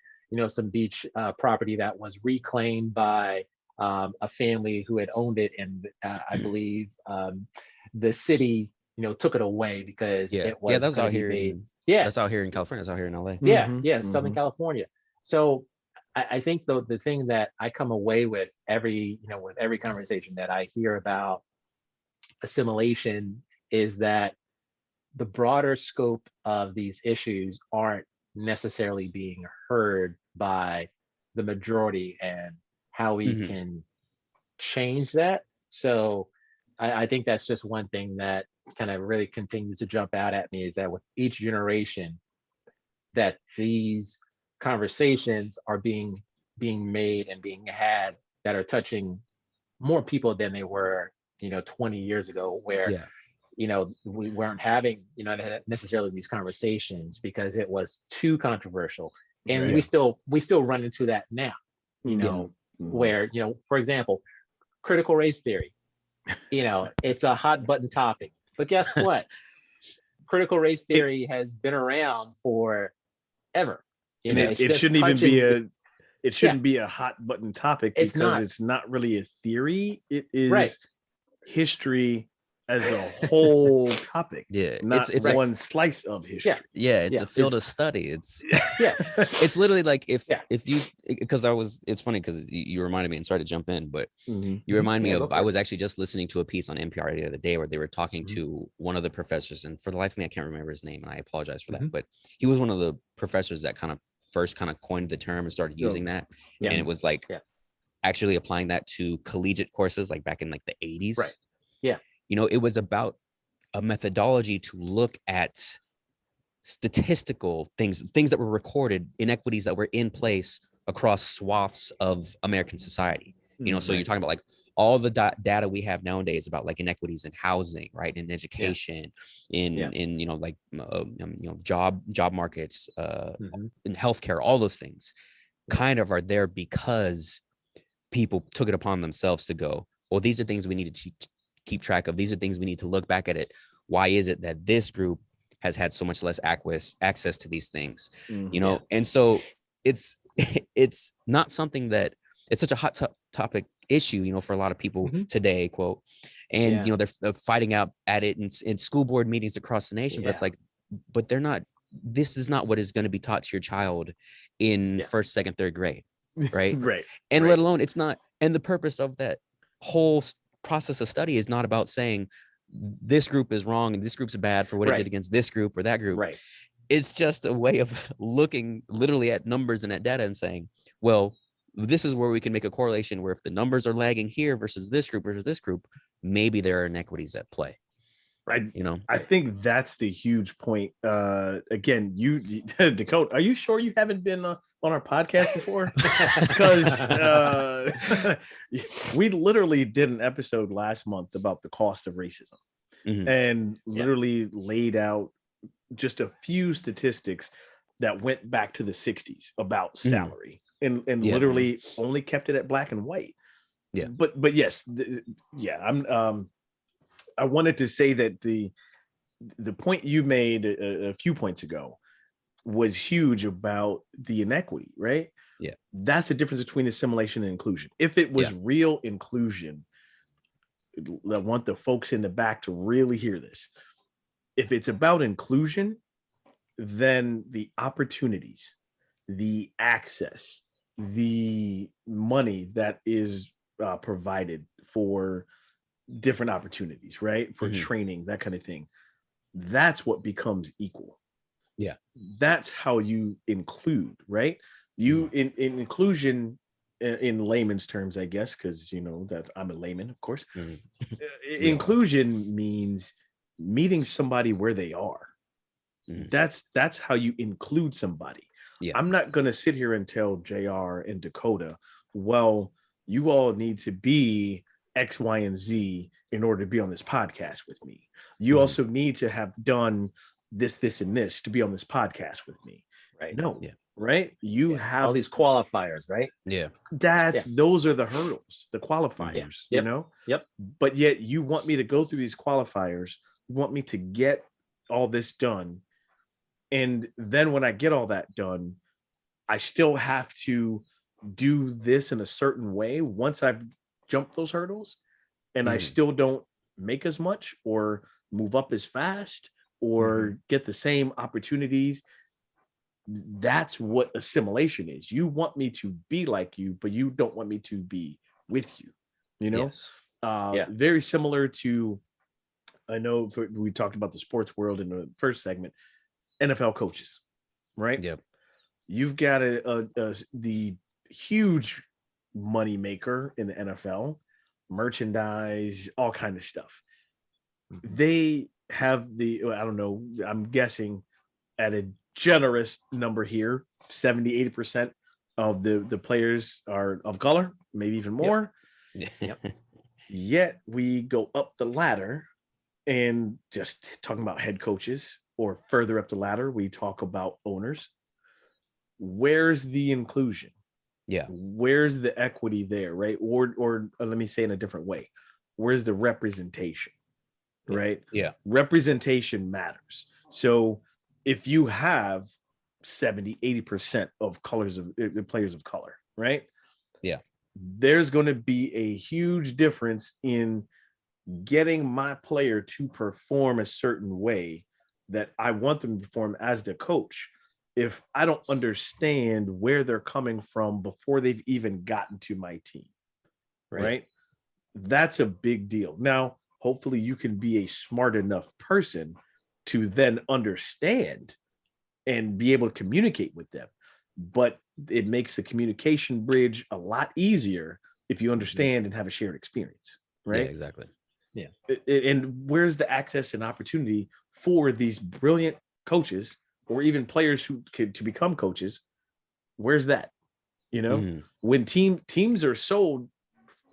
some beach property that was reclaimed by a family who had owned it. And I believe the city, took it away because it was that's out here. That's out here in California. That's out here in LA. Southern California. So I think though the thing that I come away with every conversation that I hear about assimilation is that the broader scope of these issues aren't necessarily being heard by the majority, and how we can change that. So I think that's just one thing that kind of really continues to jump out at me, is that with each generation, that these conversations are being made and being had that are touching more people than they were 20 years ago, where we weren't having necessarily these conversations because it was too controversial. And we still run into that now, where for example, critical race theory, it's a hot button topic, but guess what? Critical race theory has been around for ever. You know, it shouldn't even be it shouldn't be a hot button topic because it's not really a theory. It is history as a whole topic. Yeah, not it's one slice of history. It's a field of study. It's it's literally like if you, because it's funny because you reminded me, and sorry to jump in, but you remind me of, I was actually just listening to a piece on NPR the other day where they were talking to one of the professors, and for the life of me I can't remember his name, and I apologize for that, but he was one of the professors that first coined the term and started using that, and it was like actually applying that to collegiate courses like back in like the 80s. Right. Yeah. You know, it was about a methodology to look at statistical things that were recorded, inequities that were in place across swaths of American society. You know, so you're talking about like all the data we have nowadays about like inequities in housing, right, in education, in you know, like job markets, in healthcare, all those things kind of are there because people took it upon themselves to go, well, these are things we need to keep track of. These are things we need to look back at it. Why is it that this group has had so much less access to these things? You know, and so it's not something that, it's such a hot topic issue, you know, for a lot of people today, quote, and you know, they're fighting out at it in school board meetings across the nation, but it's like, but they're not, this is not what is going to be taught to your child in first, second, third grade, right? And let alone, it's not, and the purpose of that whole process of study is not about saying this group is wrong and this group's bad for what it did against this group or that group. It's just a way of looking literally at numbers and at data and saying, well, this is where we can make a correlation where if the numbers are lagging here versus this group, maybe there are inequities at play. Right. You know, I think that's the huge point. Again, you Dakota, are you sure you haven't been on our podcast before? Because we literally did an episode last month about the cost of racism and literally laid out just a few statistics that went back to the 60s about salary and literally only kept it at black and white. But yes, I wanted to say that the point you made a few points ago was huge about the inequity, right? Yeah. That's the difference between assimilation and inclusion. If it was real inclusion, I want the folks in the back to really hear this. If it's about inclusion, then the opportunities, the access, the money that is provided for different opportunities, right? For training, that kind of thing. That's what becomes equal. Yeah. That's how you include, right? You in inclusion in layman's terms, I guess, because you know that I'm a layman, of course. Inclusion means meeting somebody where they are. That's how you include somebody. I'm not going to sit here and tell JR and Dakota, well, you all need to be X, Y, and Z in order to be on this podcast with me. You also need to have done this, and this to be on this podcast with me. Right. No. Right. You have all these qualifiers, right? Those are the hurdles, the qualifiers, you know? But yet you want me to go through these qualifiers, you want me to get all this done. And then when I get all that done, I still have to do this in a certain way once I've jumped those hurdles, and I still don't make as much or move up as fast or get the same opportunities. That's what assimilation is. You want me to be like you, but you don't want me to be with you, you know? Very similar to, I know we talked about the sports world in the first segment, NFL coaches, right? You've got the huge money maker in the NFL, merchandise, all kind of stuff. They have I don't know, I'm guessing at a generous number here, 70-80% of the players are of color, maybe even more. Yet we go up the ladder, and just talking about head coaches, or further up the ladder, we talk about owners. Where's the inclusion? Where's the equity there, right? Or let me say in a different way, where's the representation? Right? Representation matters. So if you have 70-80% of colors of players of color, right? Yeah. There's going to be a huge difference in getting my player to perform a certain way that I want them to perform as the coach if I don't understand where they're coming from before they've even gotten to my team, right? That's a big deal. Now, hopefully you can be a smart enough person to then understand and be able to communicate with them. But it makes the communication bridge a lot easier if you understand and have a shared experience, right? Yeah, exactly. Yeah. And where's the access and opportunity for these brilliant coaches or even players who could to become coaches? Where's that? You know, when teams are sold,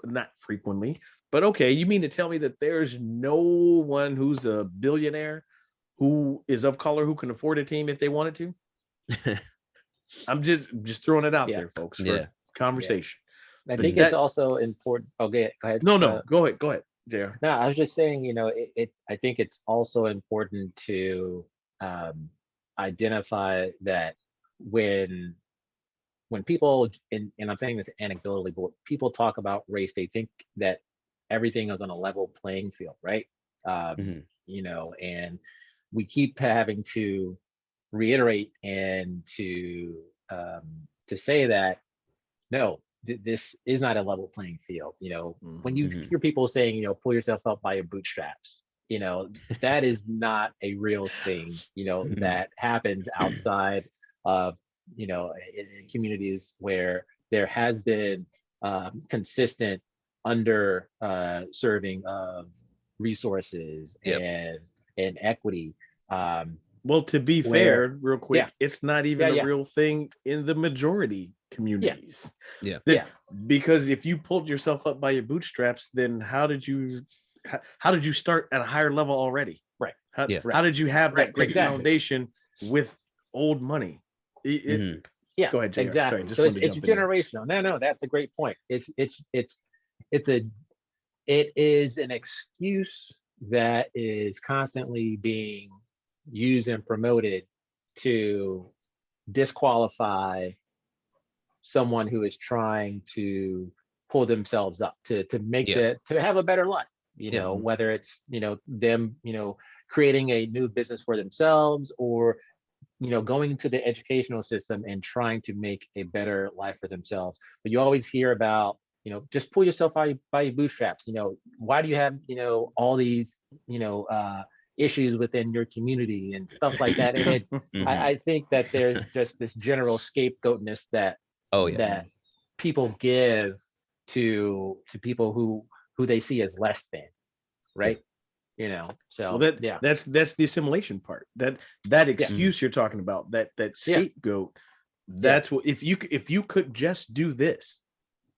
not frequently, but okay, you mean to tell me that there's no one who's a billionaire who is of color who can afford a team if they wanted to? I'm just throwing it out there, folks, for conversation. I think it's also important. Okay, go ahead. No, go ahead, JR. No, I was just saying, I think it's also important to identify that when people, and I'm saying this anecdotally, but when people talk about race, they think that everything is on a level playing field, right? And we keep having to reiterate and to say that no, this is not a level playing field. When you hear people saying, pull yourself up by your bootstraps, that is not a real thing, that happens outside of, in communities where there has been consistent under serving of resources and equity. Well, to be fair, real quick, it's not even a real thing in the majority communities. Because if you pulled yourself up by your bootstraps, then how did you start at a higher level already? Right. How did you have that great foundation with old money? Go ahead, JR. Exactly. Sorry, so it's generational. No, that's a great point. It is an excuse that is constantly being used and promoted to disqualify someone who is trying to pull themselves up to make to have a better life, whether it's them creating a new business for themselves or going into the educational system and trying to make a better life for themselves. But you always hear about just pull yourself by your bootstraps. Why do you have all these issues within your community and stuff like that? And I think that there's just this general scapegoatness that that people give to people who they see as less than, right? So that's the assimilation part. That excuse you're talking about, that scapegoat. That's what if you could just do this.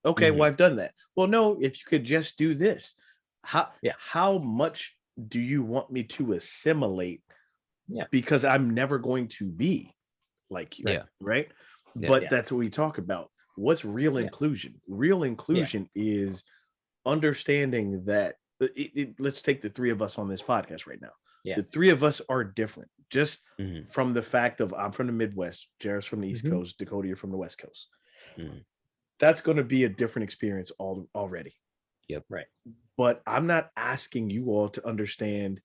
Okay, well, I've done that. Well, no, if you could just do this, how much do you want me to assimilate? Because I'm never going to be like you, right? But that's what we talk about. What's real inclusion? Real inclusion is understanding that let's take the three of us on this podcast right now. The three of us are different, just from the fact of I'm from the Midwest, Jared's from the East Coast, Dakota, you're from the West Coast. That's going to be a different experience already. Right. But I'm not asking you all to understand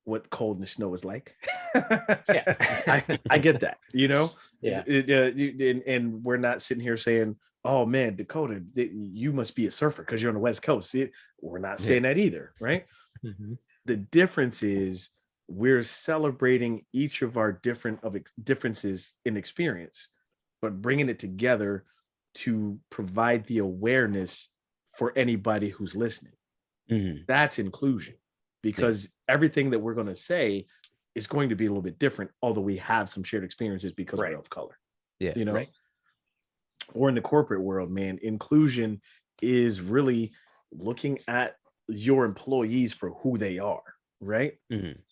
what cold and snow is like. I get that, and we're not sitting here saying, oh man, Dakota, you must be a surfer because you're on the West Coast. We're not saying that either, right? The difference is we're celebrating each of our differences in experience, but bringing it together to provide the awareness for anybody who's listening. That's inclusion, because everything that we're going to say is going to be a little bit different, although we have some shared experiences because we're of color. Or in the corporate world, man, inclusion is really looking at your employees for who they are, right?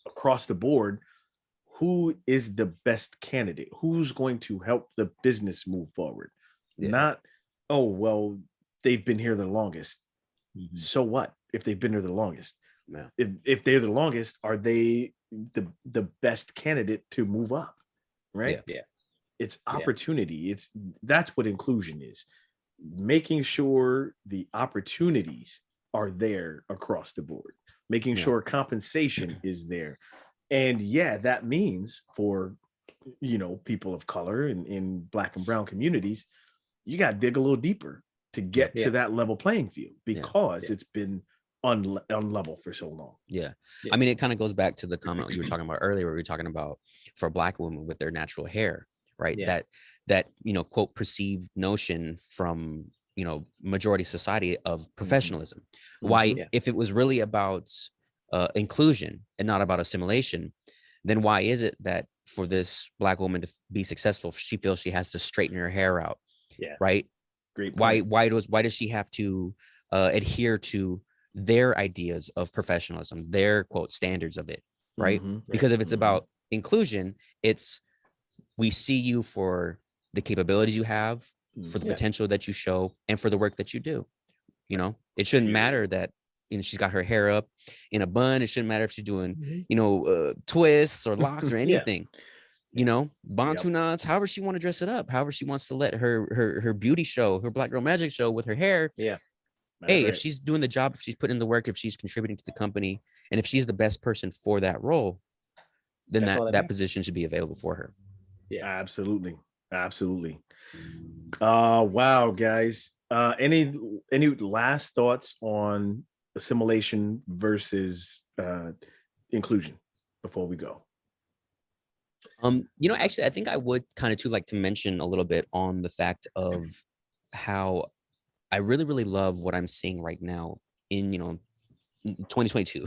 Across the board, who is the best candidate? Who's going to help the business move forward? Not, oh, well, they've been here the longest. So what if they've been here the longest? If they're the longest, are they the best candidate to move up? Right? It's opportunity. That's what inclusion is. Making sure the opportunities are there across the board, making sure compensation is there. And that means for people of color and in Black and brown communities, you got to dig a little deeper to get to that level playing field, because it's been unlevel for so long. I mean, it kind of goes back to the comment you were talking about earlier, where we were talking about for Black women with their natural hair, right? That quote perceived notion from majority society of professionalism. Why, if it was really about inclusion and not about assimilation, then why is it that for this Black woman to be successful, she feels she has to straighten her hair out? Right. Great point. Why does she have to adhere to their ideas of professionalism, their quote standards of it? Right. Because if it's about inclusion, it's, we see you for the capabilities you have, for the potential that you show, and for the work that you do. It shouldn't matter that she's got her hair up in a bun. It shouldn't matter if she's doing twists or locks or anything. Bantu knots, however she want to dress it up, however she wants to let her beauty show, her Black Girl Magic show with her hair. Hey, if she's doing the job, if she's putting in the work, if she's contributing to the company, and if she's the best person for that role, then that position should be available for her. Absolutely. Wow, guys. Any last thoughts on assimilation versus inclusion before we go? Actually, I think I would kind of too like to mention a little bit on the fact of how I really, really love what I'm seeing right now in 2022,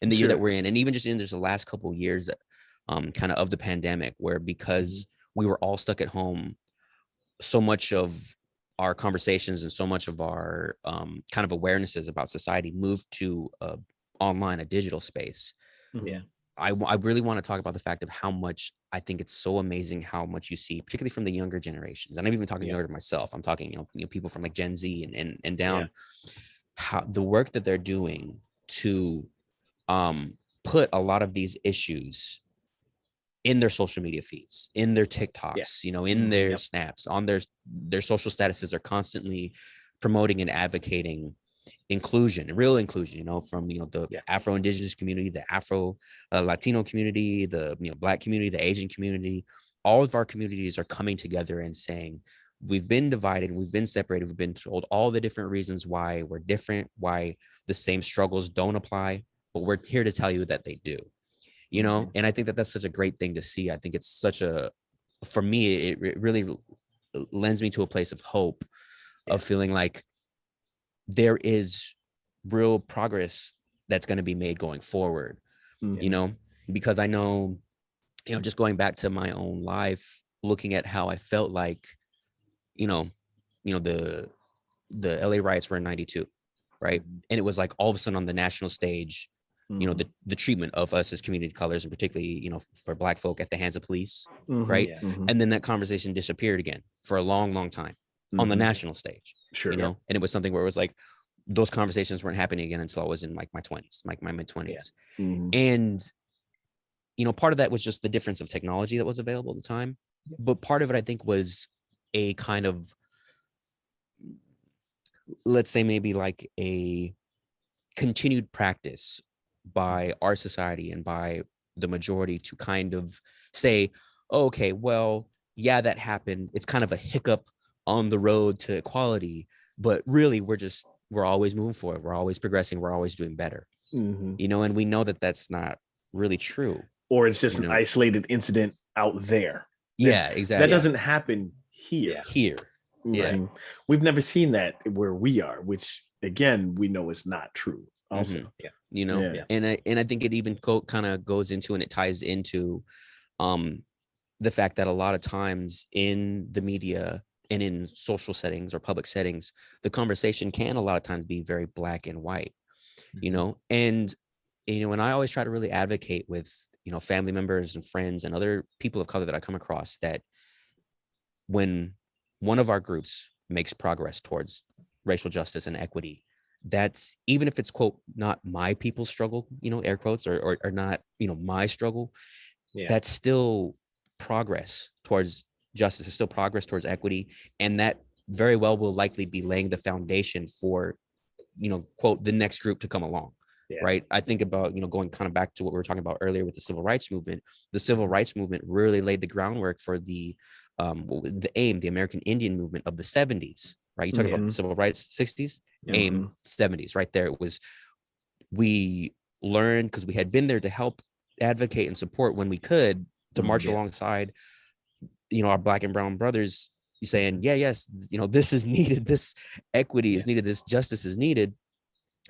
in the year that we're in, and even just in the last couple of years, kind of the pandemic, where because we were all stuck at home, so much of our conversations and so much of our kind of awarenesses about society moved to online, a digital space. I really want to talk about the fact of how much I think it's so amazing how much you see, particularly from the younger generations. And I'm even talking younger to myself. I'm talking, people from like Gen Z and down, how the work that they're doing to put a lot of these issues in their social media feeds, in their TikToks, in their snaps, on their social statuses are constantly promoting and advocating inclusion, real inclusion, from the Afro Indigenous community, the Afro Latino community, the Black community, the Asian community. All of our communities are coming together and saying, we've been divided, we've been separated, we've been told all the different reasons why we're different, why the same struggles don't apply, but we're here to tell you that they do. And I think that that's such a great thing to see. I think it's such for me, it really lends me to a place of hope, of feeling like there is real progress that's going to be made going forward, because I know, just going back to my own life, looking at how I felt like, the LA riots were in 92, right? And it was like all of a sudden on the national stage, the treatment of us as community colors, and particularly, for Black folk at the hands of police, right? And then that conversation disappeared again for a long, long time on the national stage, and it was something where it was like, those conversations weren't happening again until I was in like my 20s, like my mid-20s. And, part of that was just the difference of technology that was available at the time. But part of it, I think, was a kind of, let's say maybe like a continued practice by our society and by the majority to kind of say, oh, okay, well, yeah, that happened. It's kind of a hiccup on the road to equality, but really we're always moving forward. We're always progressing. We're always doing better, and we know that that's not really true. Or it's just an isolated incident out there. Exactly. That doesn't happen here. Yeah. We've never seen that where we are, which again, we know is not true also. And I think it even kind of goes into, and it ties into the fact that a lot of times in the media and in social settings or public settings, the conversation can a lot of times be very black and white, and I always try to really advocate with, family members and friends and other people of color that I come across, that when one of our groups makes progress towards racial justice and equity, that's, even if it's quote not my people's struggle, air quotes, or not, my struggle, that's still progress towards justice. There's still progress towards equity, and that very well will likely be laying the foundation for, quote, the next group to come along. Yeah. Right. I think about, going kind of back to what we were talking about earlier with the civil rights movement. The civil rights movement really laid the groundwork for the American Indian movement of the 70s. Right. You talk about the civil rights 60s, AIM 70s. Right there. It was, we learned because we had been there to help advocate and support when we could, to march alongside, our Black and brown brothers, saying, yes, this is needed. This equity is needed. This justice is needed.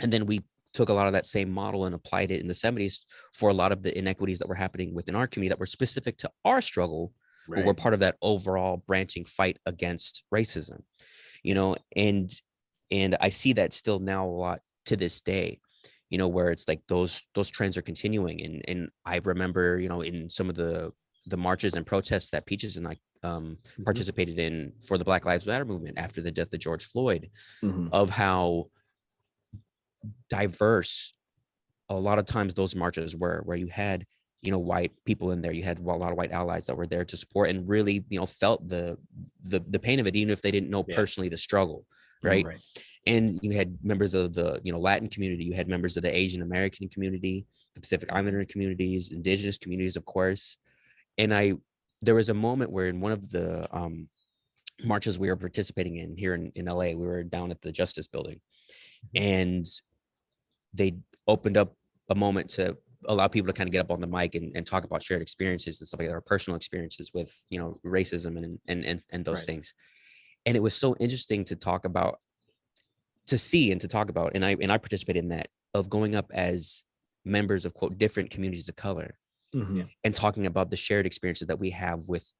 And then we took a lot of that same model and applied it in the 70s for a lot of the inequities that were happening within our community that were specific to our struggle, but were part of that overall branching fight against racism, and I see that still now a lot to this day, where it's like those trends are continuing. And I remember, in some of the marches and protests that Peaches and I participated in for the Black Lives Matter movement after the death of George Floyd, of how diverse a lot of times those marches were, where you had white people in there, you had a lot of white allies that were there to support and really felt the pain of it, even if they didn't know personally the struggle, right? And you had members of the Latin community, you had members of the Asian American community, the Pacific Islander communities, indigenous communities, of course. And there was a moment where in one of the marches we were participating in here in LA, we were down at the Justice Building, and they opened up a moment to allow people to kind of get up on the mic and talk about shared experiences and stuff like that, or personal experiences with, racism and those things. And it was so interesting to talk about, to see and to talk about. And I participated in that, of going up as members of, quote, different communities of color, and talking about the shared experiences that we have with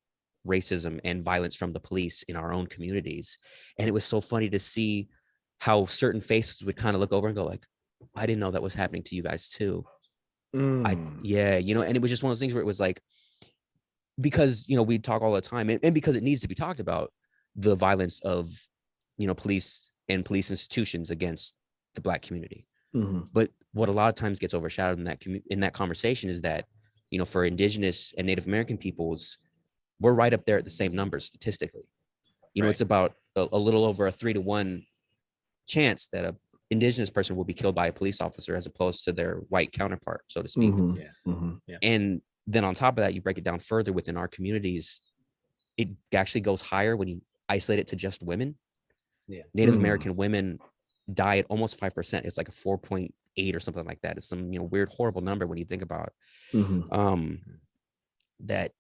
racism and violence from the police in our own communities. And it was so funny to see how certain faces would kind of look over and go like, I didn't know that was happening to you guys too. And it was just one of those things where it was like, because, we talk all the time, and because it needs to be talked about, the violence of, police and police institutions against the Black community. But what a lot of times gets overshadowed in that conversation is that, for Indigenous and Native American peoples, we're right up there at the same numbers statistically. It's about a little over a 3-to-1 chance that a Indigenous person will be killed by a police officer as opposed to their white counterpart, so to speak. And then on top of that, you break it down further within our communities, it actually goes higher when you isolate it to just women. Native American women die at almost 5%. It's like a 4.8 or something like that. It's some weird, horrible number when you think about that.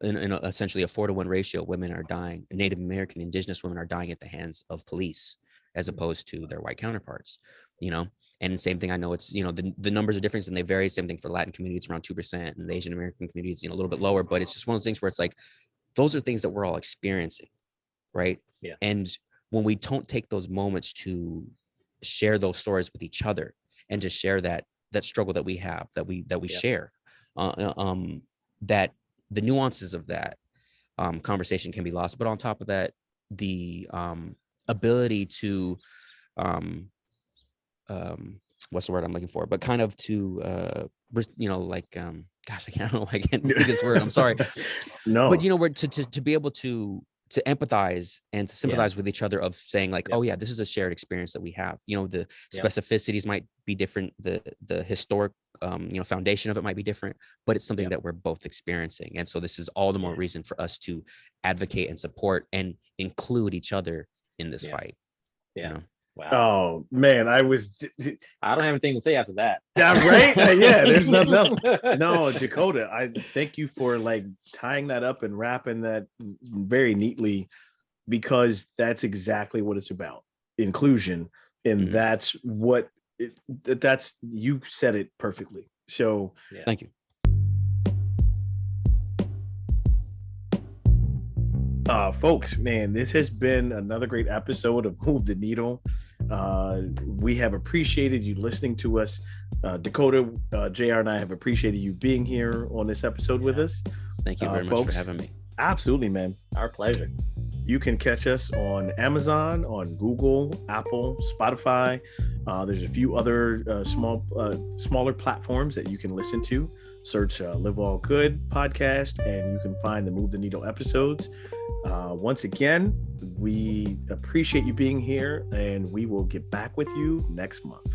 In essentially a 4-to-1 ratio, women are dying. Native American, Indigenous women are dying at the hands of police, as opposed to their white counterparts, and the same thing. I know it's, the numbers are different and they vary. Same thing for Latin community, it's around 2%, and the Asian American community is, a little bit lower, but it's just one of those things where it's like, those are things that we're all experiencing. Right. And when we don't take those moments to share those stories with each other and to share that struggle that we have, that we share, that the nuances of that conversation can be lost. But on top of that, the ability to what's the word I'm looking for, but kind of to gosh, I can't think of this word, I'm sorry. No, but we're to be able to empathize and to sympathize with each other, of saying like, oh yeah, this is a shared experience that we have. The specificities might be different, the historic foundation of it might be different, but it's something that we're both experiencing. And so this is all the more reason for us to advocate and support and include each other in this fight. Wow. Oh man, I don't have anything to say after that. Yeah, right. There's nothing else. No, Dakota, I thank you for like tying that up and wrapping that very neatly, because that's exactly what it's about, inclusion, and that's what you said it perfectly. So thank you. Folks, man, this has been another great episode of Move the Needle. We have appreciated you listening to us. Dakota, JR, and I have appreciated you being here on this episode with us. Thank you very much for having me. Absolutely, man. Our pleasure. You can catch us on Amazon, on Google, Apple, Spotify. There's a few other smaller platforms that you can listen to. search Live All Good podcast, and you can find the Move the Needle episodes. Once again, we appreciate you being here, and we will get back with you next month.